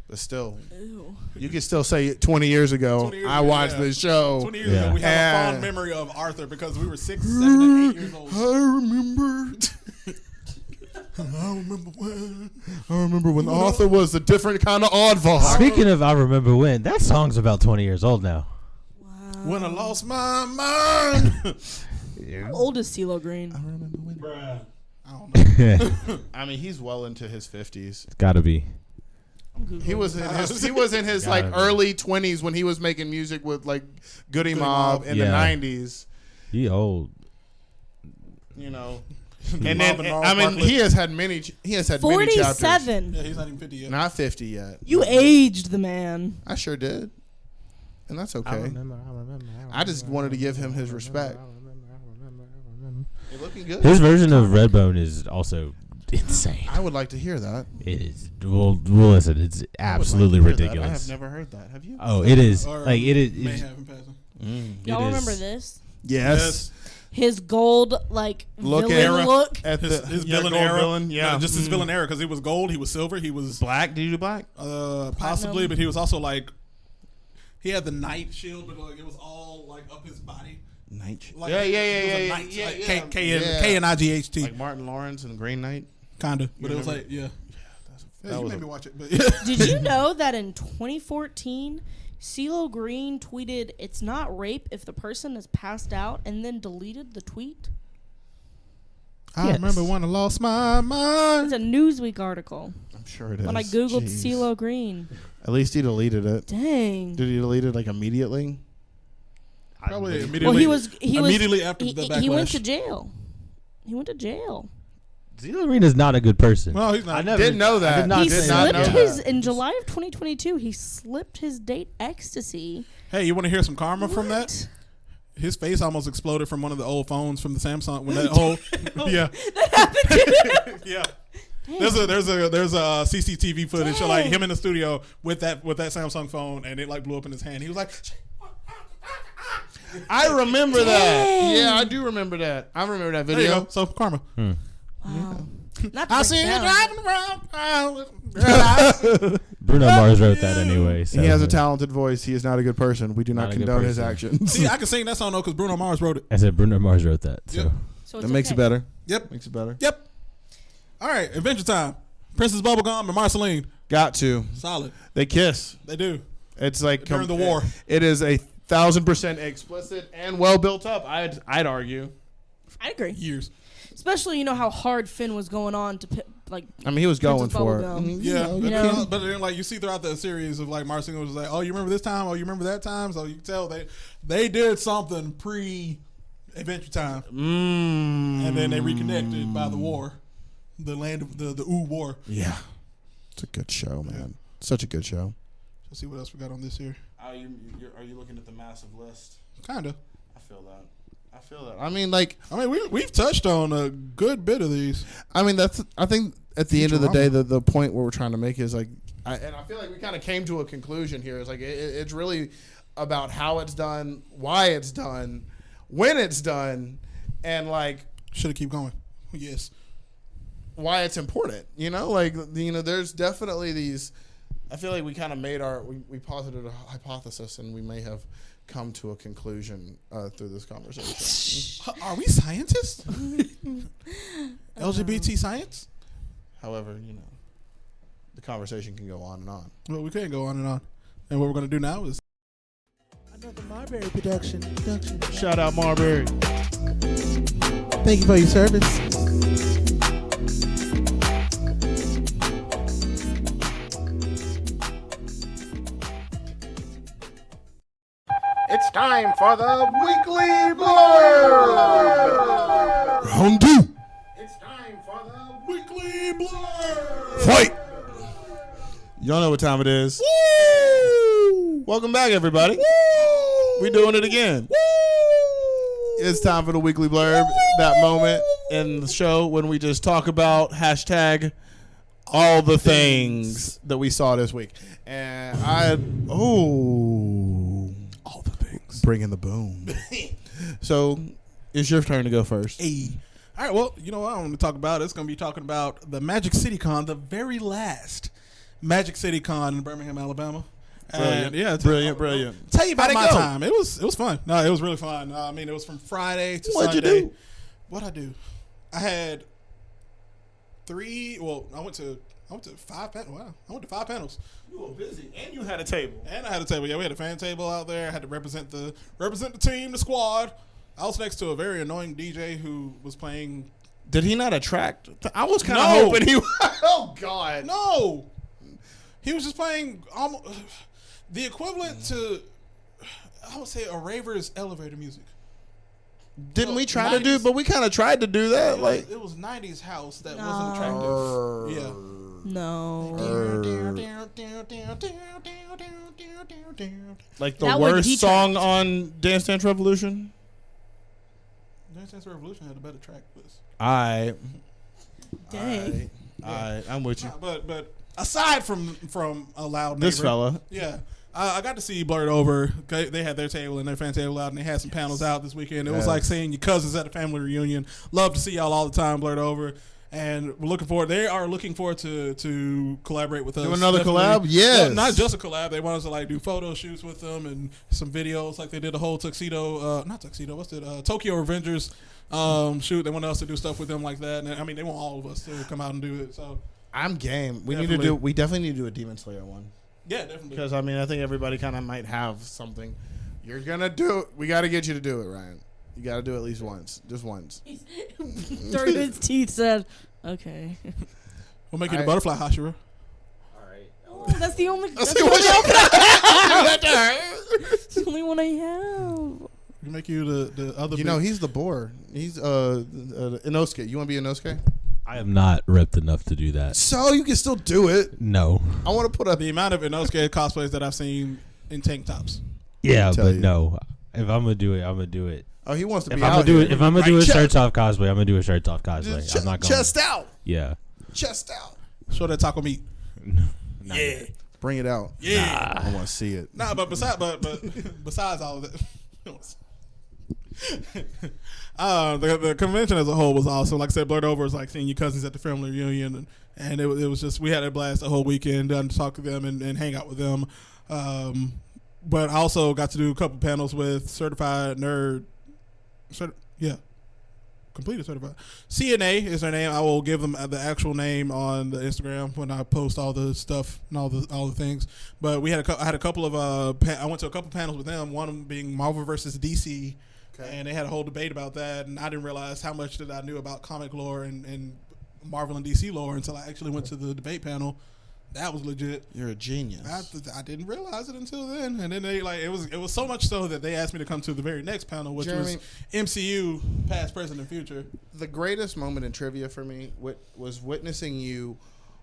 But still, Ew. you can still say 20 years ago, 20 years I ago, watched yeah. this show. 20 years Yeah. ago we have a And- fond memory of Arthur because we were 6, 7, and 8 years old. I remember. I remember when Arthur was a different kind of oddball. Speaking of, I remember when that song's about 20 years old now. When I lost my mind. How old is CeeLo Green? I remember when. I don't know. I mean, he's well into his 50s. Gotta be. I'm Googling. He was in his like Gotta be. early 20s when he was making music with like Goody Mob in Yeah. the 90s. He old. You know. Mob And then and Gnarls I mean, Barkley. he has had many chapters. 47. Yeah, he's not even 50 yet. Not 50 yet. You aged the man. I sure did. And that's okay. I just wanted to give him his respect. You're looking good. His version of Redbone is also insane. I would like to hear that. It is. We'll listen. It's absolutely I would like to hear that. I ridiculous. have never heard that. Have you? Oh, it is. Or Like it is. May it's- have in passing. Y'all It remember is. this? Yes. His gold like Look villain era. look. At His, the his yeah, villain gold era. villain. Yeah. No, just his villain era because he was gold, he was silver, he was Black. Did you do black? possibly, but he was also like he had the knight shield, but like it was all like up his body. Night. Like, yeah, he was a yeah, knight, yeah, like yeah. K-N-I-G-H-T, Like Martin Lawrence and Green Knight. kinda. But it was remember? like yeah. That you was made a- me watch it, but Did you know that in 2014, CeeLo Green tweeted, "It's not rape if the person is passed out," and then deleted the tweet? I Yes. remember when I lost my mind. It's a Newsweek article. I'm sure it is. When I googled Jeez. CeeLo Green, At least he deleted it. dang. Did he delete it like immediately? Probably immediately. Well, he was immediately after he, the he went backlash. to jail. He went to jail. Zeno Arena's not a good person. No, he's not. I never Didn't know that. I did not He say not slipped know that. his that. in July of 2022. He slipped his date ecstasy. Hey, you want to hear some karma from that? What? His face almost exploded from one of the old phones from the Samsung when that whole yeah That happened to him. yeah. There's a CCTV footage of like him in the studio with that Samsung phone, and it like blew up in his hand. He was like, I remember that. Yeah, I do remember that. I remember that there you video. go. So karma. Wow. Not to I break see you down. driving around. Bruno Mars wrote that anyway. So He has a talented voice. He is not a good person. We do not Not a good condone his person. actions. See, I can sing that song though because Bruno Mars wrote it. I said Bruno Mars wrote that. So. Yep. So That it's makes it okay. better. Yep. Makes it better. Yep. All right, Adventure Time. Princess Bubblegum and Marceline. Got to. Solid. They kiss. They do. It's like During the war. It is 1,000% explicit and well built up. I'd argue. I agree. Years. Especially, you know how hard Finn was going on to like. I mean, he was going Princess for it. Bubblegum. I mean, Yeah, you but, know, know. but then like you see throughout the series of like Marceline was like, oh, you remember this time? Oh, you remember that time? So you can tell they did something pre Adventure Time, and then they reconnected by the war, the land of the Ooh War. Yeah. It's a good show, man. Such a good show. Let's see what else we got on this here. Are you looking at the massive list? Kinda. I feel that. I mean, like, I mean, we've touched on a good bit of these. I mean, I think at the end of the day, Futurama. the point what we're trying to make is like, and I feel like we kind of came to a conclusion here. It's like it's really about how it's done, why it's done, when it's done, and like Should have keep going. Yes. why it's important. You know, like there's definitely these. I feel like we kind of made we posited a hypothesis, and we may have come to a conclusion through this conversation. Are we scientists? LGBT science? However, the conversation can go on and on. Well, we can't go on and on. And what we're going to do now is Another Marbury production. Shout out Marbury. Thank you for your service. it's time for the weekly blurb. Round two. It's time for the Weekly Blur. Fight. Y'all know what time it is. Welcome back, everybody. We doing it again. It's time for the weekly blurb. That moment in the show when we just talk about hashtag all the things that we saw this week. And all the things. Bringing the boom. So it's your turn to go first. Hey. All right, well, you know what I want to talk about? It's going to be talking about the Magic City Con, the very last Magic City Con in Birmingham, Alabama. Brilliant. And, yeah, Brilliant. Tell you about How'd it my go? time. It was fun. No, it was really fun. I mean, it was from Friday to What'd you Sunday. do? What'd I do? I had I went to 5 panels. Wow. I went to 5 panels. You were busy, and you had a table. And I had a table. Yeah, we had a fan table out there. I had to represent the team, the squad. I was next to a very annoying DJ who was playing. Did he not attract? I was kind of No. hoping he. Oh God! No, he was just playing almost the equivalent to, I would say, a raver's elevator music. Didn't we try 90s. to do? But we kind of tried to do that. Like, It was 90s house that No. wasn't attractive. Yeah. No. like the That would worst detract. song on Dance Dance Revolution. Dance Dance Revolution had a better track list. Dang. I'm with you. But aside from a loud This neighbor, fella. yeah. I got to see Blurred Over. They had their table and their fan table out, and they had some panels out this weekend. It was like seeing your cousins at a family reunion. Love to see y'all all the time, Blurred Over. And we're looking forward. They are looking forward to collaborate with us. Do another Definitely. collab? Yes. No, not just a collab. They want us to like do photo shoots with them and some videos. Like they did the whole tuxedo. Not tuxedo. What's it? Tokyo Revengers shoot. They want us to do stuff with them like that. And I mean, they want all of us to come out and do it. So I'm game. We Definitely. We definitely need to do a Demon Slayer one. yeah, definitely. Because I mean, I think everybody kind of might have something. You're gonna do it. We got to get you to do it, Ryan. You got to do it at least once, just once. Through his teeth said, "Okay." We'll make you the butterfly Hashira. Oh, that's the only. That's See the what only, you- that's the only one I have. We make you the other. You know, he's the boar. He's Inosuke. You want to be Inosuke? I am not ripped enough to do that. So you can still do it. No. I want to put up. The amount of Inosuke cosplays that I've seen in tank tops. Yeah, tell but you. no. If I'm gonna do it, I'm gonna do it. Oh, he wants to If be I'm out gonna do here. it, if I'm gonna do a Right, shirts off cosplay, I'm gonna do a shirts off cosplay. Just I'm not going. chest out. Yeah. Chest out. Show that taco meat. Not Yeah. yet. Bring it out. Yeah. I want to see it. Nah, but besides all of that, the convention as a whole was awesome. Like I said, Blurred Over was like seeing your cousins at the family reunion, and it was just, we had a blast the whole weekend, to talk to them and hang out with them. But I also got to do a couple panels with Certified Nerd. Completed Certified. CNA is their name. I will give them the actual name on the Instagram when I post all the stuff and all the things. But we had I had a couple of I went to a couple panels with them. One of them being Marvel versus DC, and they had a whole debate about that. And I didn't realize how much that I knew about comic lore and Marvel and DC lore until I actually went to the debate panel. That was legit. You're a genius. I didn't realize it until then, and then they it was so much so that they asked me to come to the very next panel, which Jeremy, was MCU past, present, and future. The greatest moment in trivia for me was witnessing you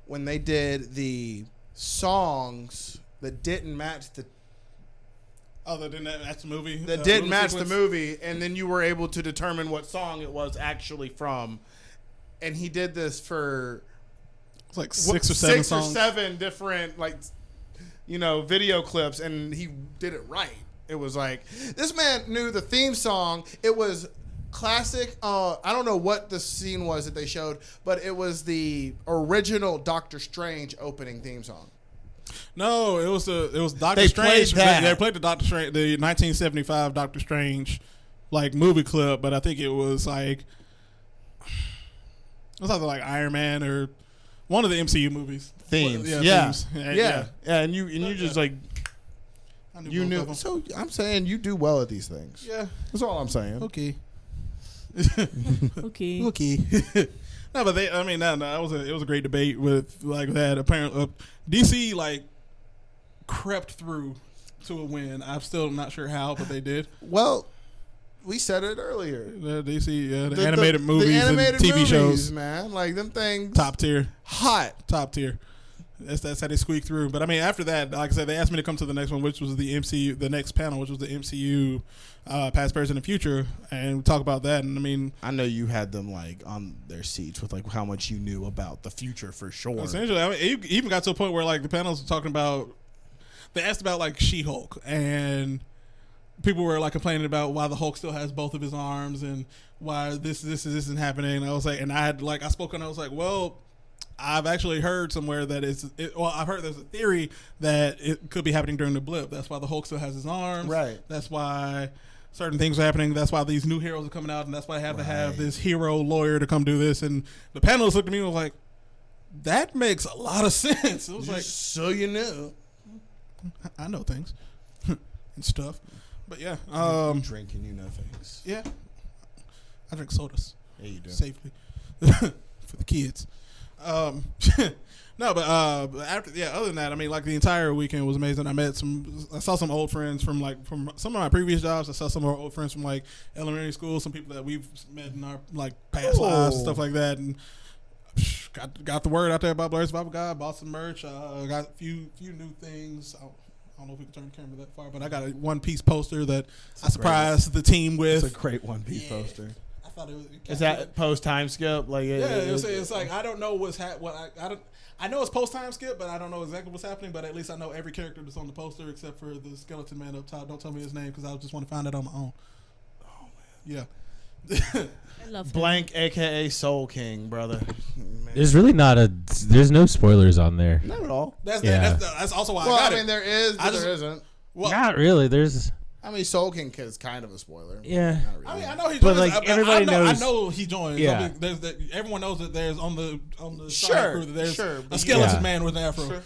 when they did the songs that didn't match the Other than that, that's the movie. that didn't match sequence. the movie, and then you were able to determine what song it was actually from. And he did this for It's like six or seven songs. 6 or 7 different video clips, and he did it right. It was like, this man knew the theme song. It was classic. I don't know what the scene was that they showed, but it was the original Doctor Strange opening theme song. No, it was Doctor They Strange. played that. They played the Doctor Strange, the 1975 Doctor Strange, like movie clip, but I think it was like either like Iron Man or one of the MCU movies. Themes. Well, Yeah. themes. Yeah. And you just like, I you both knew. of them. So I'm saying you do well at these things. Yeah. That's all I'm saying. Okay. Okay. Okay. No, but it was a great debate with like that. Apparently, DC like crept through to a win. I'm still not sure how, but they did. Well, we said it earlier. The DC, the animated movies the animated and TV movies, shows, man. Like them things, top tier. hot. That's how they squeak through. But I mean, after that, like I said, they asked me to come to the next one, which was the MCU, the next panel, which was the MCU, past, present, and future, and talk about that. And I mean, I know you had them like on their seats with like how much you knew about the future for sure. essentially, I mean, it even got to a point where like the panels were talking about, they asked about like She-Hulk, and people were like complaining about why the Hulk still has both of his arms and why this isn't happening. And I was like, and I spoke and I was like, well, I've actually heard somewhere that I've heard there's a theory that it could be happening during the blip. That's why the Hulk still has his arms. Right. That's why certain things are happening. That's why these new heroes are coming out, and that's why I have to have this hero lawyer to come do this. And the panelists looked at me and was like, that makes a lot of sense. It was like, So you knew. I know things and stuff. But yeah, Drinking, you know things. yeah, I drink sodas Yeah, you do. safely for the kids. No, but other than that, I mean, like the entire weekend was amazing. I saw some old friends from some of my previous jobs. I saw some of our old friends from like elementary school, some people that we've met in our like past lives and stuff like that, and got the word out there about Blair Survival Guide. Bought some merch. Got a few new things. I don't know if we can turn the camera that far, but I got a One Piece poster that I surprised the team with. It's a great One Piece poster. I thought it was. Is that post time skip? Like It's like I don't know I know it's post time skip, but I don't know exactly what's happening. But at least I know every character that's on the poster except for the skeleton man up top. Don't tell me his name because I just want to find it on my own. Oh man, yeah. I love him. Blank, aka Soul King, brother. Man. There's really there's no spoilers on there. Not at all. That's also why Well, I got I mean, it. there is, but I just- there isn't. Well, Not really. There's I mean, Soul King is kind of a spoiler. yeah. Not really. I mean, I know he But, joins. like, I everybody know, I knows- know he joins. Yeah. I mean, everyone knows that there's on the Sure, side crew that there's sure, a but skeleton yeah. man with an afro.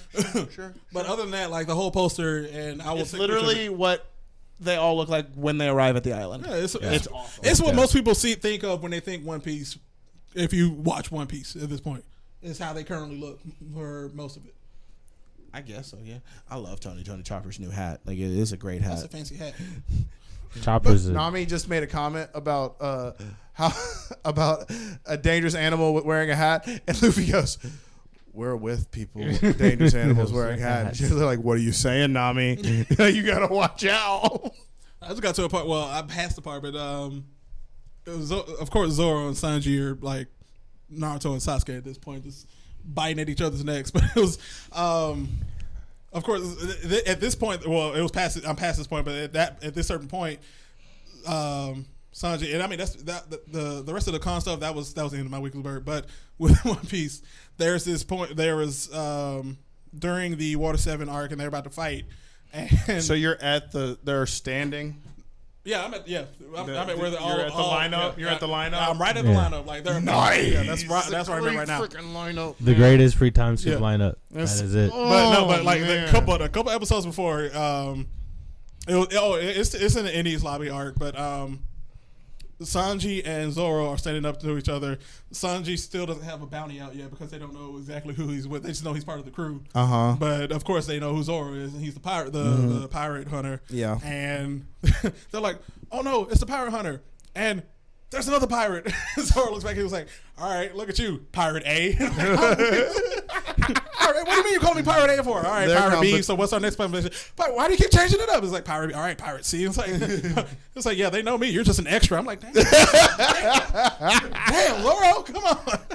Sure. But other than that, like the whole poster, and I will It's take pictures of literally what they all look like when they arrive at the island. Yeah, it's awesome. It's what most people think of when they think One Piece. If you watch One Piece at this point, is how they currently look for most of it. I guess so. Yeah, I love Tony Chopper's new hat. Like, it is a great That's a hat. fancy hat. Chopper's Nami just made a comment about how about a dangerous animal wearing a hat? And Luffy goes, we're with people, dangerous animals wearing hats. She's like, what are you saying, Nami? You got to watch out. I just got to a part. Well, I passed the part, but it was, of course, Zoro and Sanji are like Naruto and Sasuke at this point, just biting at each other's necks. But it was, of course, at this point. Well, it was past. I'm past this point, but at this certain point, Sanji, and I mean the rest of the con stuff that was the end of my weekly bird. But with One Piece, there's this point. There was during the Water 7 arc, and they're about to fight. And So you're at they're standing. Yeah, I'm at where they're all You're at the lineup. You're at the lineup. I'm right at the lineup. Like they're Nice. Yeah, that's where I'm at right now. Freaking lineup. The greatest free time skip Yeah. lineup. That is it. But like man. a couple episodes before, it's in the Indies lobby arc, but Sanji and Zoro are standing up to each other. Sanji still doesn't have a bounty out yet because they don't know exactly who he's with. They just know he's part of the crew. But of course they know who Zoro is, and he's the pirate, the pirate hunter. Yeah. And they're like, "Oh no, it's the pirate hunter!" And there's another pirate. Zoro looks back. He was like, "All right, look at you, Pirate A." All right, what do you mean you call me Pirate A for? All right, There Pirate comes B. the- So what's our next plan? But why do you keep changing it up? It's like Pirate B. All right, Pirate C. It's like yeah, they know me. You're just an extra. I'm like, damn, Zoro, come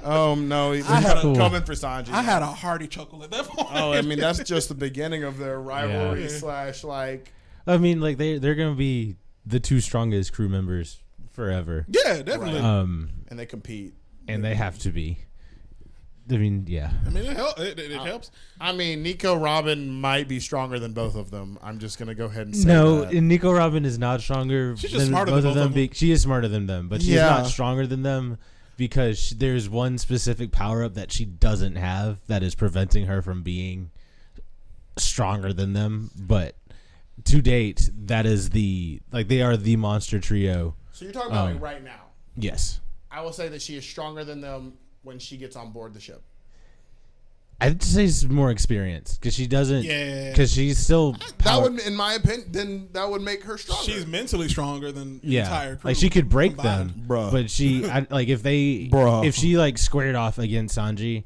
on. No, he's had a- coming for Sanji. I had a hearty chuckle at that point. I mean that's just the beginning of their rivalry Yeah. / like. I mean, like they're gonna be the two strongest crew members forever. Yeah, definitely. And they compete. And they have to be. I mean, yeah. I mean, it helps. I mean, Nico Robin might be stronger than both of them. I'm just gonna go ahead and say No, that. and Nico Robin is not stronger She's just than smarter both than of both them. of them. She is smarter than them, but she's Yeah. not stronger than them because there's one specific power up that she doesn't have that is preventing her from being stronger than them. But to date, that is they are the monster trio. So you're talking about like right now. Yes. I will say that she is stronger than them when she gets on board the ship. I'd say it's more experience because she doesn't. Yeah. Because she's still. That would, in my opinion, then that would make her stronger. She's mentally stronger than the entire crew. Like she could break combined. them, Bruh. but if she like squared off against Sanji,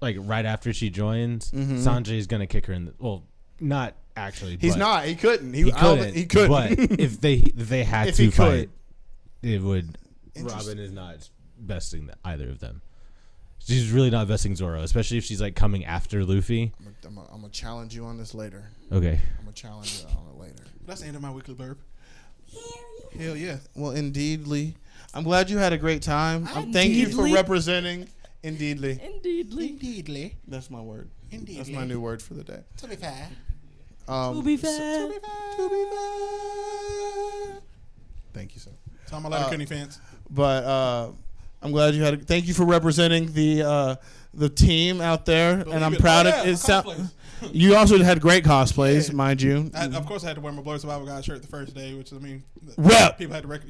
like right after she joins, Sanji is gonna kick her in the. Well, not actually. He's but not. He couldn't. He couldn't. He couldn't. But if they had If to he fight, could. it would. Robin is not besting either of them. She's really not besting Zoro, especially if she's like coming after Luffy. I'm gonna challenge you on this later. Okay. I'm gonna challenge you on it later. That's the end of my weekly burp. Hell yeah. Well, indeedly, I'm glad you had a great time. Thank you for Indeedly. representing. Indeedly, Indeedly. that's my word. That's my new word for the day. To be fair. To be fair. To be fair. Thank you, sir. So I'm a Letterkenny fans. But I'm glad you had. Thank you for representing the team out there, and I'm proud of it. Cosplays. You also had great cosplays, Yeah. mind you. Of course, I had to wear my Blur Survival Guide shirt the first day, which I mean, Rep. people had to rep.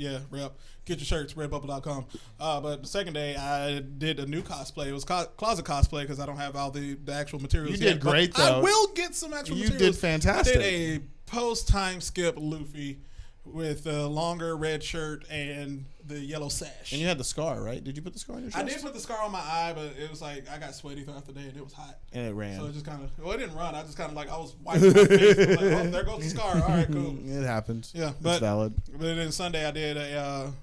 Get your shirts, redbubble.com. But the second day, I did a new cosplay. It was closet cosplay because I don't have all the actual materials. You did yet, but great, though. I will get some actual You materials. did fantastic. I did a post time skip Luffy with a longer red shirt and the yellow sash. And you had the scar, right? Did you put the scar on your I chest? did put the scar on my eye, but it was like I got sweaty throughout the day and it was hot. And it ran. So it just kind of, well, it didn't run. I just kind of like, I was wiping my face. I was like, oh, there goes the scar. All right, cool. It happens. Yeah, It's but valid. But then Sunday I did a,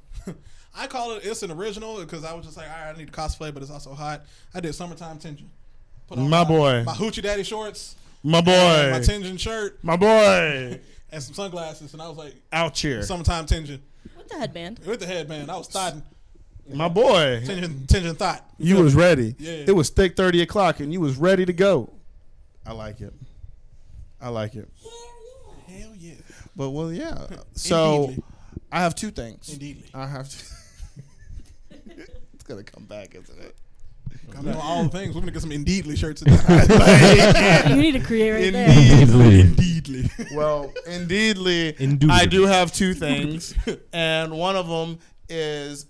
I call it's an original because I was just like, all right, I need to cosplay, but it's also hot. I did Summertime Tension. Put on My boy. My Hoochie Daddy shorts. My boy. and my Tension shirt. My boy. And some sunglasses. And I was like, Out here. Summertime Tension. With the headband. With the headband. I was thotting. My boy. Tension thought. You was ready. Yeah. It was thick 30 o'clock and you was ready to go. I like it. I like it. Hell yeah. But well, yeah. So Indeedly. I have two things. Indeedly. I have to. It's gonna come back, isn't it? I'm doing all the things. We're going to get some Indeedly shirts today. You need to create right there. Indeedly. Well, indeedly, Indubitably. I do have two things, and one of them is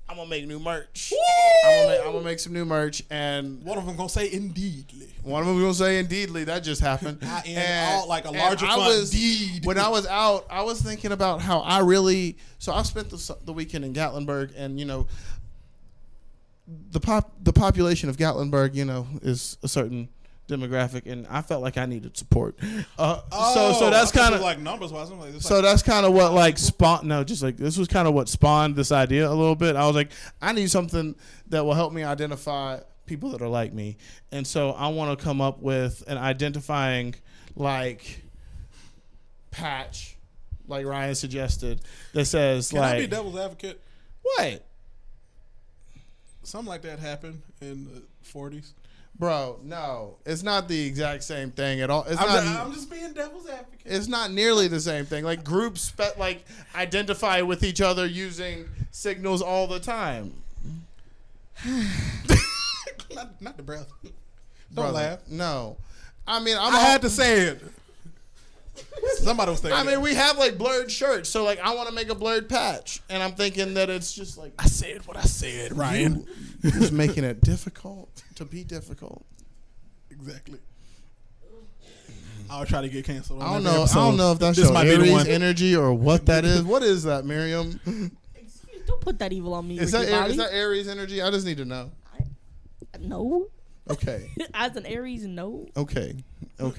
I'm gonna make new merch. Woo! I'm gonna make some new merch, and One of them gonna say indeedly. one of them gonna say Indeedly. That just happened. Like a and larger I font. was- Deed. When I was out, I was thinking about how I really. So I spent the weekend in Gatlinburg, and the population of Gatlinburg, is a certain demographic, and I felt like I needed support. So that's kind of like numbers wise. I'm like, So that's kind of what like spawned. No, just like this was kind of what spawned this idea a little bit. I was like, I need something that will help me identify people that are like me, and so I want to come up with an identifying like patch, like Ryan suggested, that says Can like I be devil's advocate? what, Something like that happened in the 40s. bro? No, it's not the exact same thing at all. I'm just being devil's advocate. It's not nearly the same thing. Like groups identify with each other using signals all the time. Not the breath. Don't Brother, laugh. No. I mean, I had to say it. Somebody was thinking. I mean, we have like blurred shirts, so like I want to make a blurred patch, and I'm thinking that it's just like I said what I said, Ryan. you just making it difficult to be difficult. Exactly. I'll try to get canceled. I don't know. I don't know if that's This your might be the Aries one. energy or what that is. What is that, Miriam? Don't put that evil on me. Is Ricky Bobby. that Aries energy? I just need to know. No. Okay. As an Aries, no. Okay.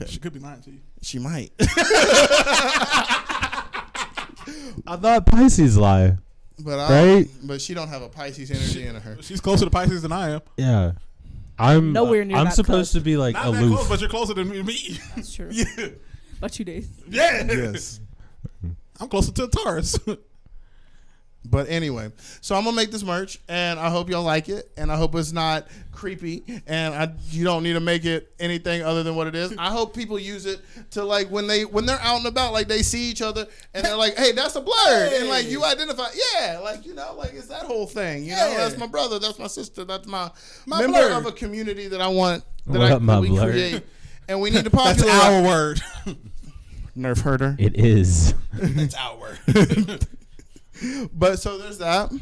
She could be lying to you. She might. I thought Pisces lie. But she don't have a Pisces energy in her. She's closer to Pisces than I am. Yeah. I'm Nowhere near I'm that supposed cusp. to be like Not that aloof. close, but you're closer than me. That's true. Yeah. About 2 days. Yeah. Yes. I'm closer to Taurus. But anyway, so I'm gonna make this merch, and I hope y'all like it, and I hope it's not creepy, and you don't need to make it anything other than what it is. I hope people use it to like when they're out and about, like they see each other and they're like, "Hey, that's a blurred," and like you identify, yeah, like like it's that whole thing, that's my brother, that's my sister, that's my member blurred. of a community that I want What up, my that we blurred? create, and we need to That's popularize. our word. Nerf herder. It is. That's our word. But so there's that,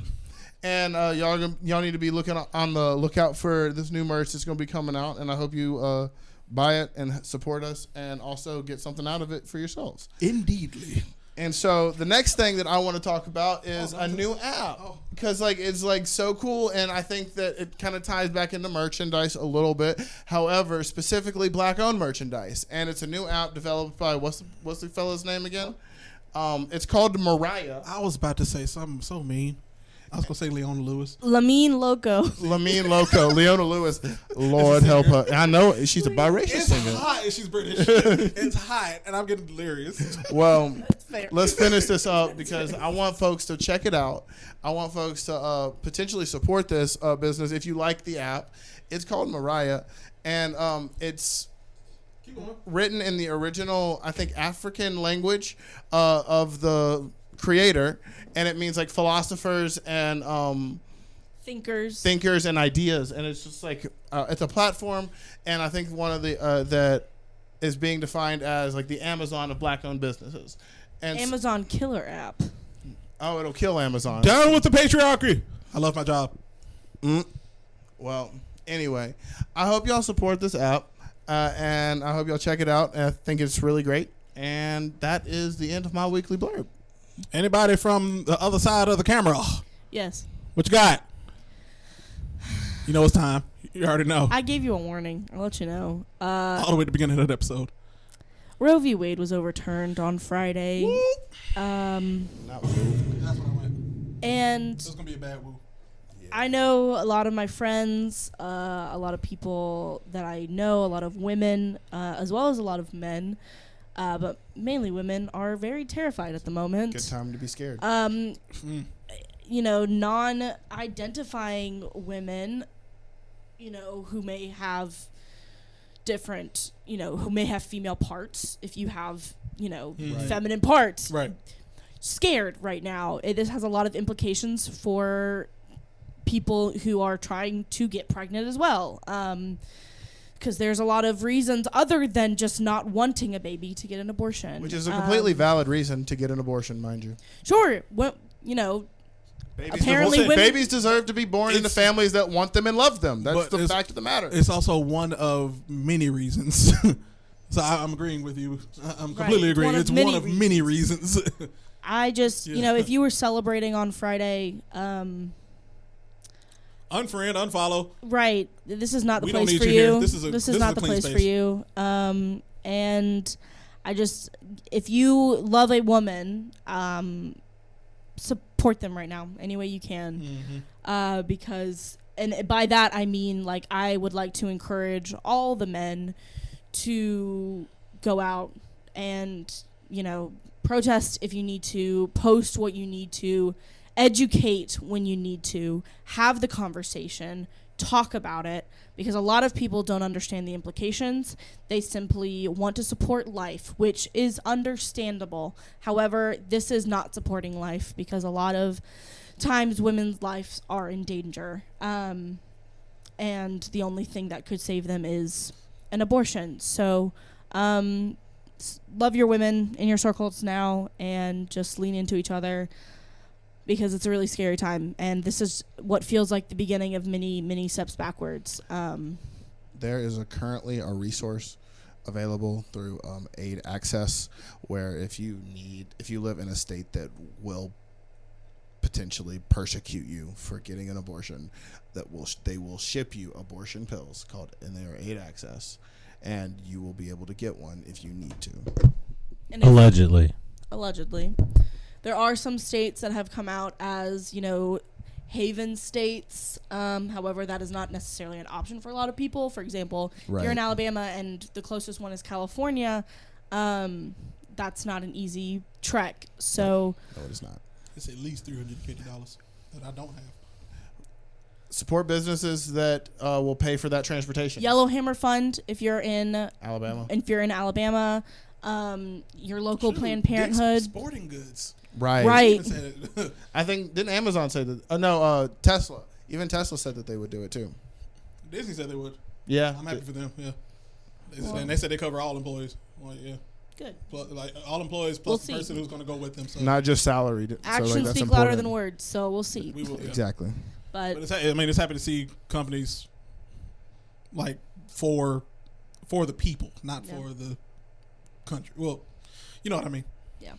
and y'all need to be looking on the lookout for this new merch that's going to be coming out, and I hope you buy it and support us, and also get something out of it for yourselves. Indeedly. And so the next thing that I want to talk about is a new app, because it's like so cool, and I think that it kind of ties back into merchandise a little bit. However, specifically black-owned merchandise, and it's a new app developed by what's the fella's name again? It's called Mariah. I was about to say something so mean. I was going to say Leona Lewis. Lamine Loco. Lamine Loco, Leona Lewis. Lord help her. I know she's a biracial It's singer. hot and she's British. It's hot and I'm getting delirious. Well, Fair. let's finish this up because I want folks to check it out. I want folks to potentially support this business if you like the app. It's called Mariah, and it's written in the original, I think, African language of the creator, and it means like philosophers and thinkers and ideas, and it's just like it's a platform, and I think one of the that is being defined as like the Amazon of black-owned businesses. And Amazon killer app. oh, it'll kill Amazon. Down with the patriarchy. I love my job. Well, anyway, I hope y'all support this app, and I hope y'all check it out. I think it's really great, and that is the end of my weekly blurb. Anybody from the other side of the camera? Yes. What you got? You know it's time. You already know. I gave you a warning. I'll let you know. All the way at the beginning of the episode. Roe v. Wade was overturned on Friday. Not woo. That's what I went. And It's going to be a bad woo. I know a lot of my friends, a lot of people that I know, a lot of women, as well as a lot of men, but mainly women, are very terrified at the moment. Good time to be scared. Non-identifying women, who may have different, who may have female parts, if you have, feminine parts. Right. Scared right now. This has a lot of implications for people who are trying to get pregnant as well. Because there's a lot of reasons other than just not wanting a baby to get an abortion. Which is a completely valid reason to get an abortion, mind you. Sure. apparently women. Babies deserve to be born into families that want them and love them. That's the fact of the matter. It's also one of many reasons. So I'm agreeing with you. I'm completely agreeing. It's one of many reasons. I just, if you were celebrating on Friday, unfriend, unfollow. Right. This is not the We don't place need for you here. you. This is not a the clean place space. for you. And I just, if you love a woman, support them right now any way you can. Because, and by that I mean, like, I would like to encourage all the men to go out and, protest if you need to, post what you need to, educate when you need to, have the conversation, talk about it, because a lot of people don't understand the implications. They simply want to support life, which is understandable. However, this is not supporting life, because a lot of times women's lives are in danger, and the only thing that could save them is an abortion. So love your women in your circles now, and just lean into each other, because it's a really scary time, and this is what feels like the beginning of many steps backwards. There is currently a resource available through Aid Access, where if you live in a state that will potentially persecute you for getting an abortion, they will ship you abortion pills and they are Aid Access, and you will be able to get one if you need to. And Allegedly. There are some states that have come out as, haven states. However, that is not necessarily an option for a lot of people. For example, if you're in Alabama and the closest one is California, that's not an easy trek. So No, it is not. It's at least $350 that I don't have. Support businesses that will pay for that transportation. Yellowhammer Fund, if you're in Alabama. Your local Shoot, Planned Dick's Parenthood. Sporting Goods. Right. Said I think, didn't Amazon say that? Tesla. Even Tesla said that they would do it too. Disney said they would. Yeah. I'm happy for them. Yeah. They said they cover all employees. Well, yeah. Good. Plus, like all employees plus the person who's going to go with them. So Not just salaried. Actions speak louder than words, so we'll see. we will. Yeah. Exactly. But it's happy to see companies like for the people, not for the country. Well, you know what I mean. Yeah.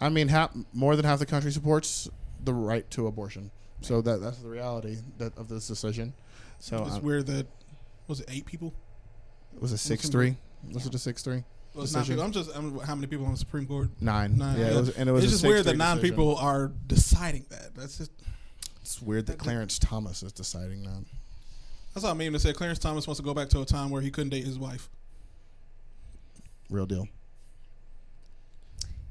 I mean, more than half the country supports the right to abortion. So that's the reality of this decision. So it's weird that was it 8 people? Was it 6-3? Was it a 6-3? Well, it's 9 people. How many people on the Supreme Court? 9. Yeah, it was it's just weird that 9 people are deciding that. That's just. It's weird that Clarence Thomas is deciding that. That's what I mean. They said Clarence Thomas wants to go back to a time where he couldn't date his wife. Real deal.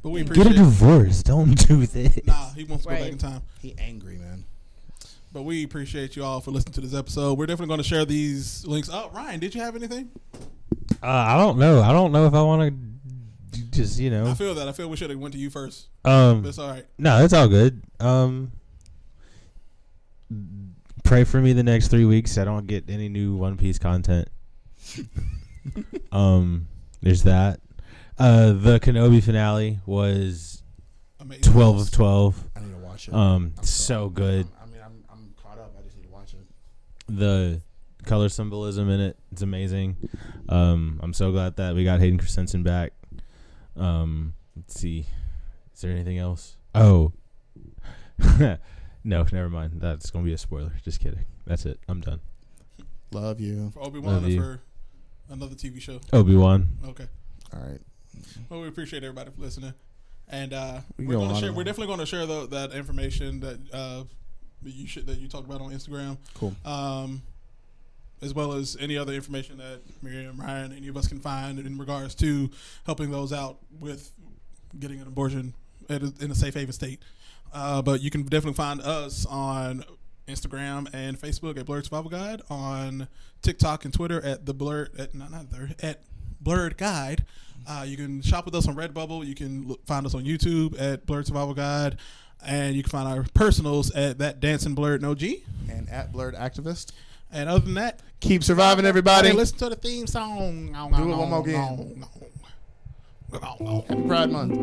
But we appreciate Get a divorce. Don't do this. Nah, he wants to go back in time. He angry, man. But we appreciate you all for listening to this episode. We're definitely going to share these links. Oh, Ryan, did you have anything? I don't know. I don't know if I want to just, I feel that. I feel we should have went to you first. It's all right. No, it's all good. Pray for me the next 3 weeks. I don't get any new One Piece content. There's that. The Kenobi finale was Amazing. 12 of 12. I need to watch it. So good. I'm caught up. I just need to watch it. The color symbolism in it, it's amazing. I'm so glad that we got Hayden Christensen back. Let's see. Is there anything else? Oh. No, never mind. That's going to be a spoiler. Just kidding. That's it. I'm done. Love you. For Obi-Wan or for another TV show? Obi-Wan. Okay. All right. Well, we appreciate everybody for listening. And We we're go going to on share. and We're on. definitely going to share that information that you talked about on Instagram. Cool. As well as any other information that Miriam, Ryan, any of us can find in regards to helping those out with getting an abortion in a safe haven state. But you can definitely find us on Instagram and Facebook at Blurred Survival Guide, on TikTok and Twitter at Blurred Guide. You can shop with us on Redbubble. You can find us on YouTube at Blurred Survival Guide, and you can find our personals at That Dancing Blurred No G And at Blurred Activist. And other than that, keep surviving, everybody. Hey, listen to the theme song. Do it one more again. Happy Pride Month.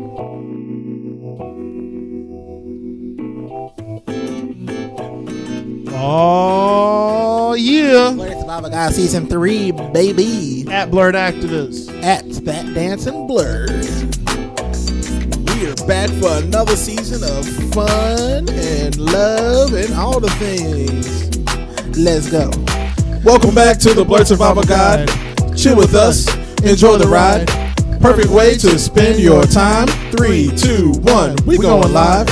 Oh, yeah. Blurred Survival Guide Season 3, baby. At Blurred Activists. At That Dancing Blurred. We are back for another season of fun and love and all the things. Let's go. Welcome back to the Blurred Survival Guide. Chill with us. Enjoy the ride. Perfect way to spend your time. 3, 2, 1. We going live.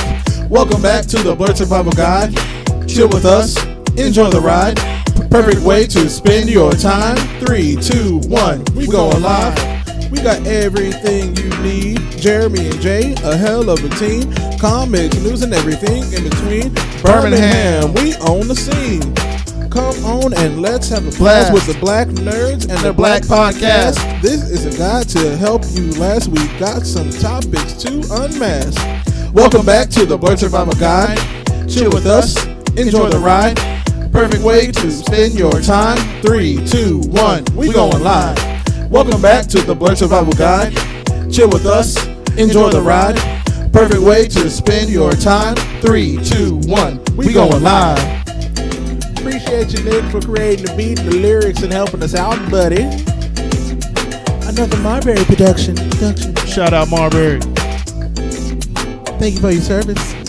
Welcome back to the Blurred Survival Guide. Chill with us. Enjoy the ride. Perfect way to spend your time. 3, 2, 1. We going live. We got everything you need. Jeremy and Jay, a hell of a team. Comics, news, and everything in between. Birmingham, we own the scene. Come on and let's have a blast with the Black Nerds and their Black Podcast. This is a guide to help you last. We got some topics to unmask. Welcome back to the Blurred Survival Guide. Chill with us, enjoy the ride. Perfect way to spend your time. 3, 2, 1, we going live. Welcome back to the Blurred Survival Guide. Chill with us, enjoy the ride. Perfect way to spend your time. 3, 2, 1, we going live. Appreciate you, Nick, for creating the beat and the lyrics and helping us out, buddy. Another Marbury production. Shout out Marbury. Thank you for your service.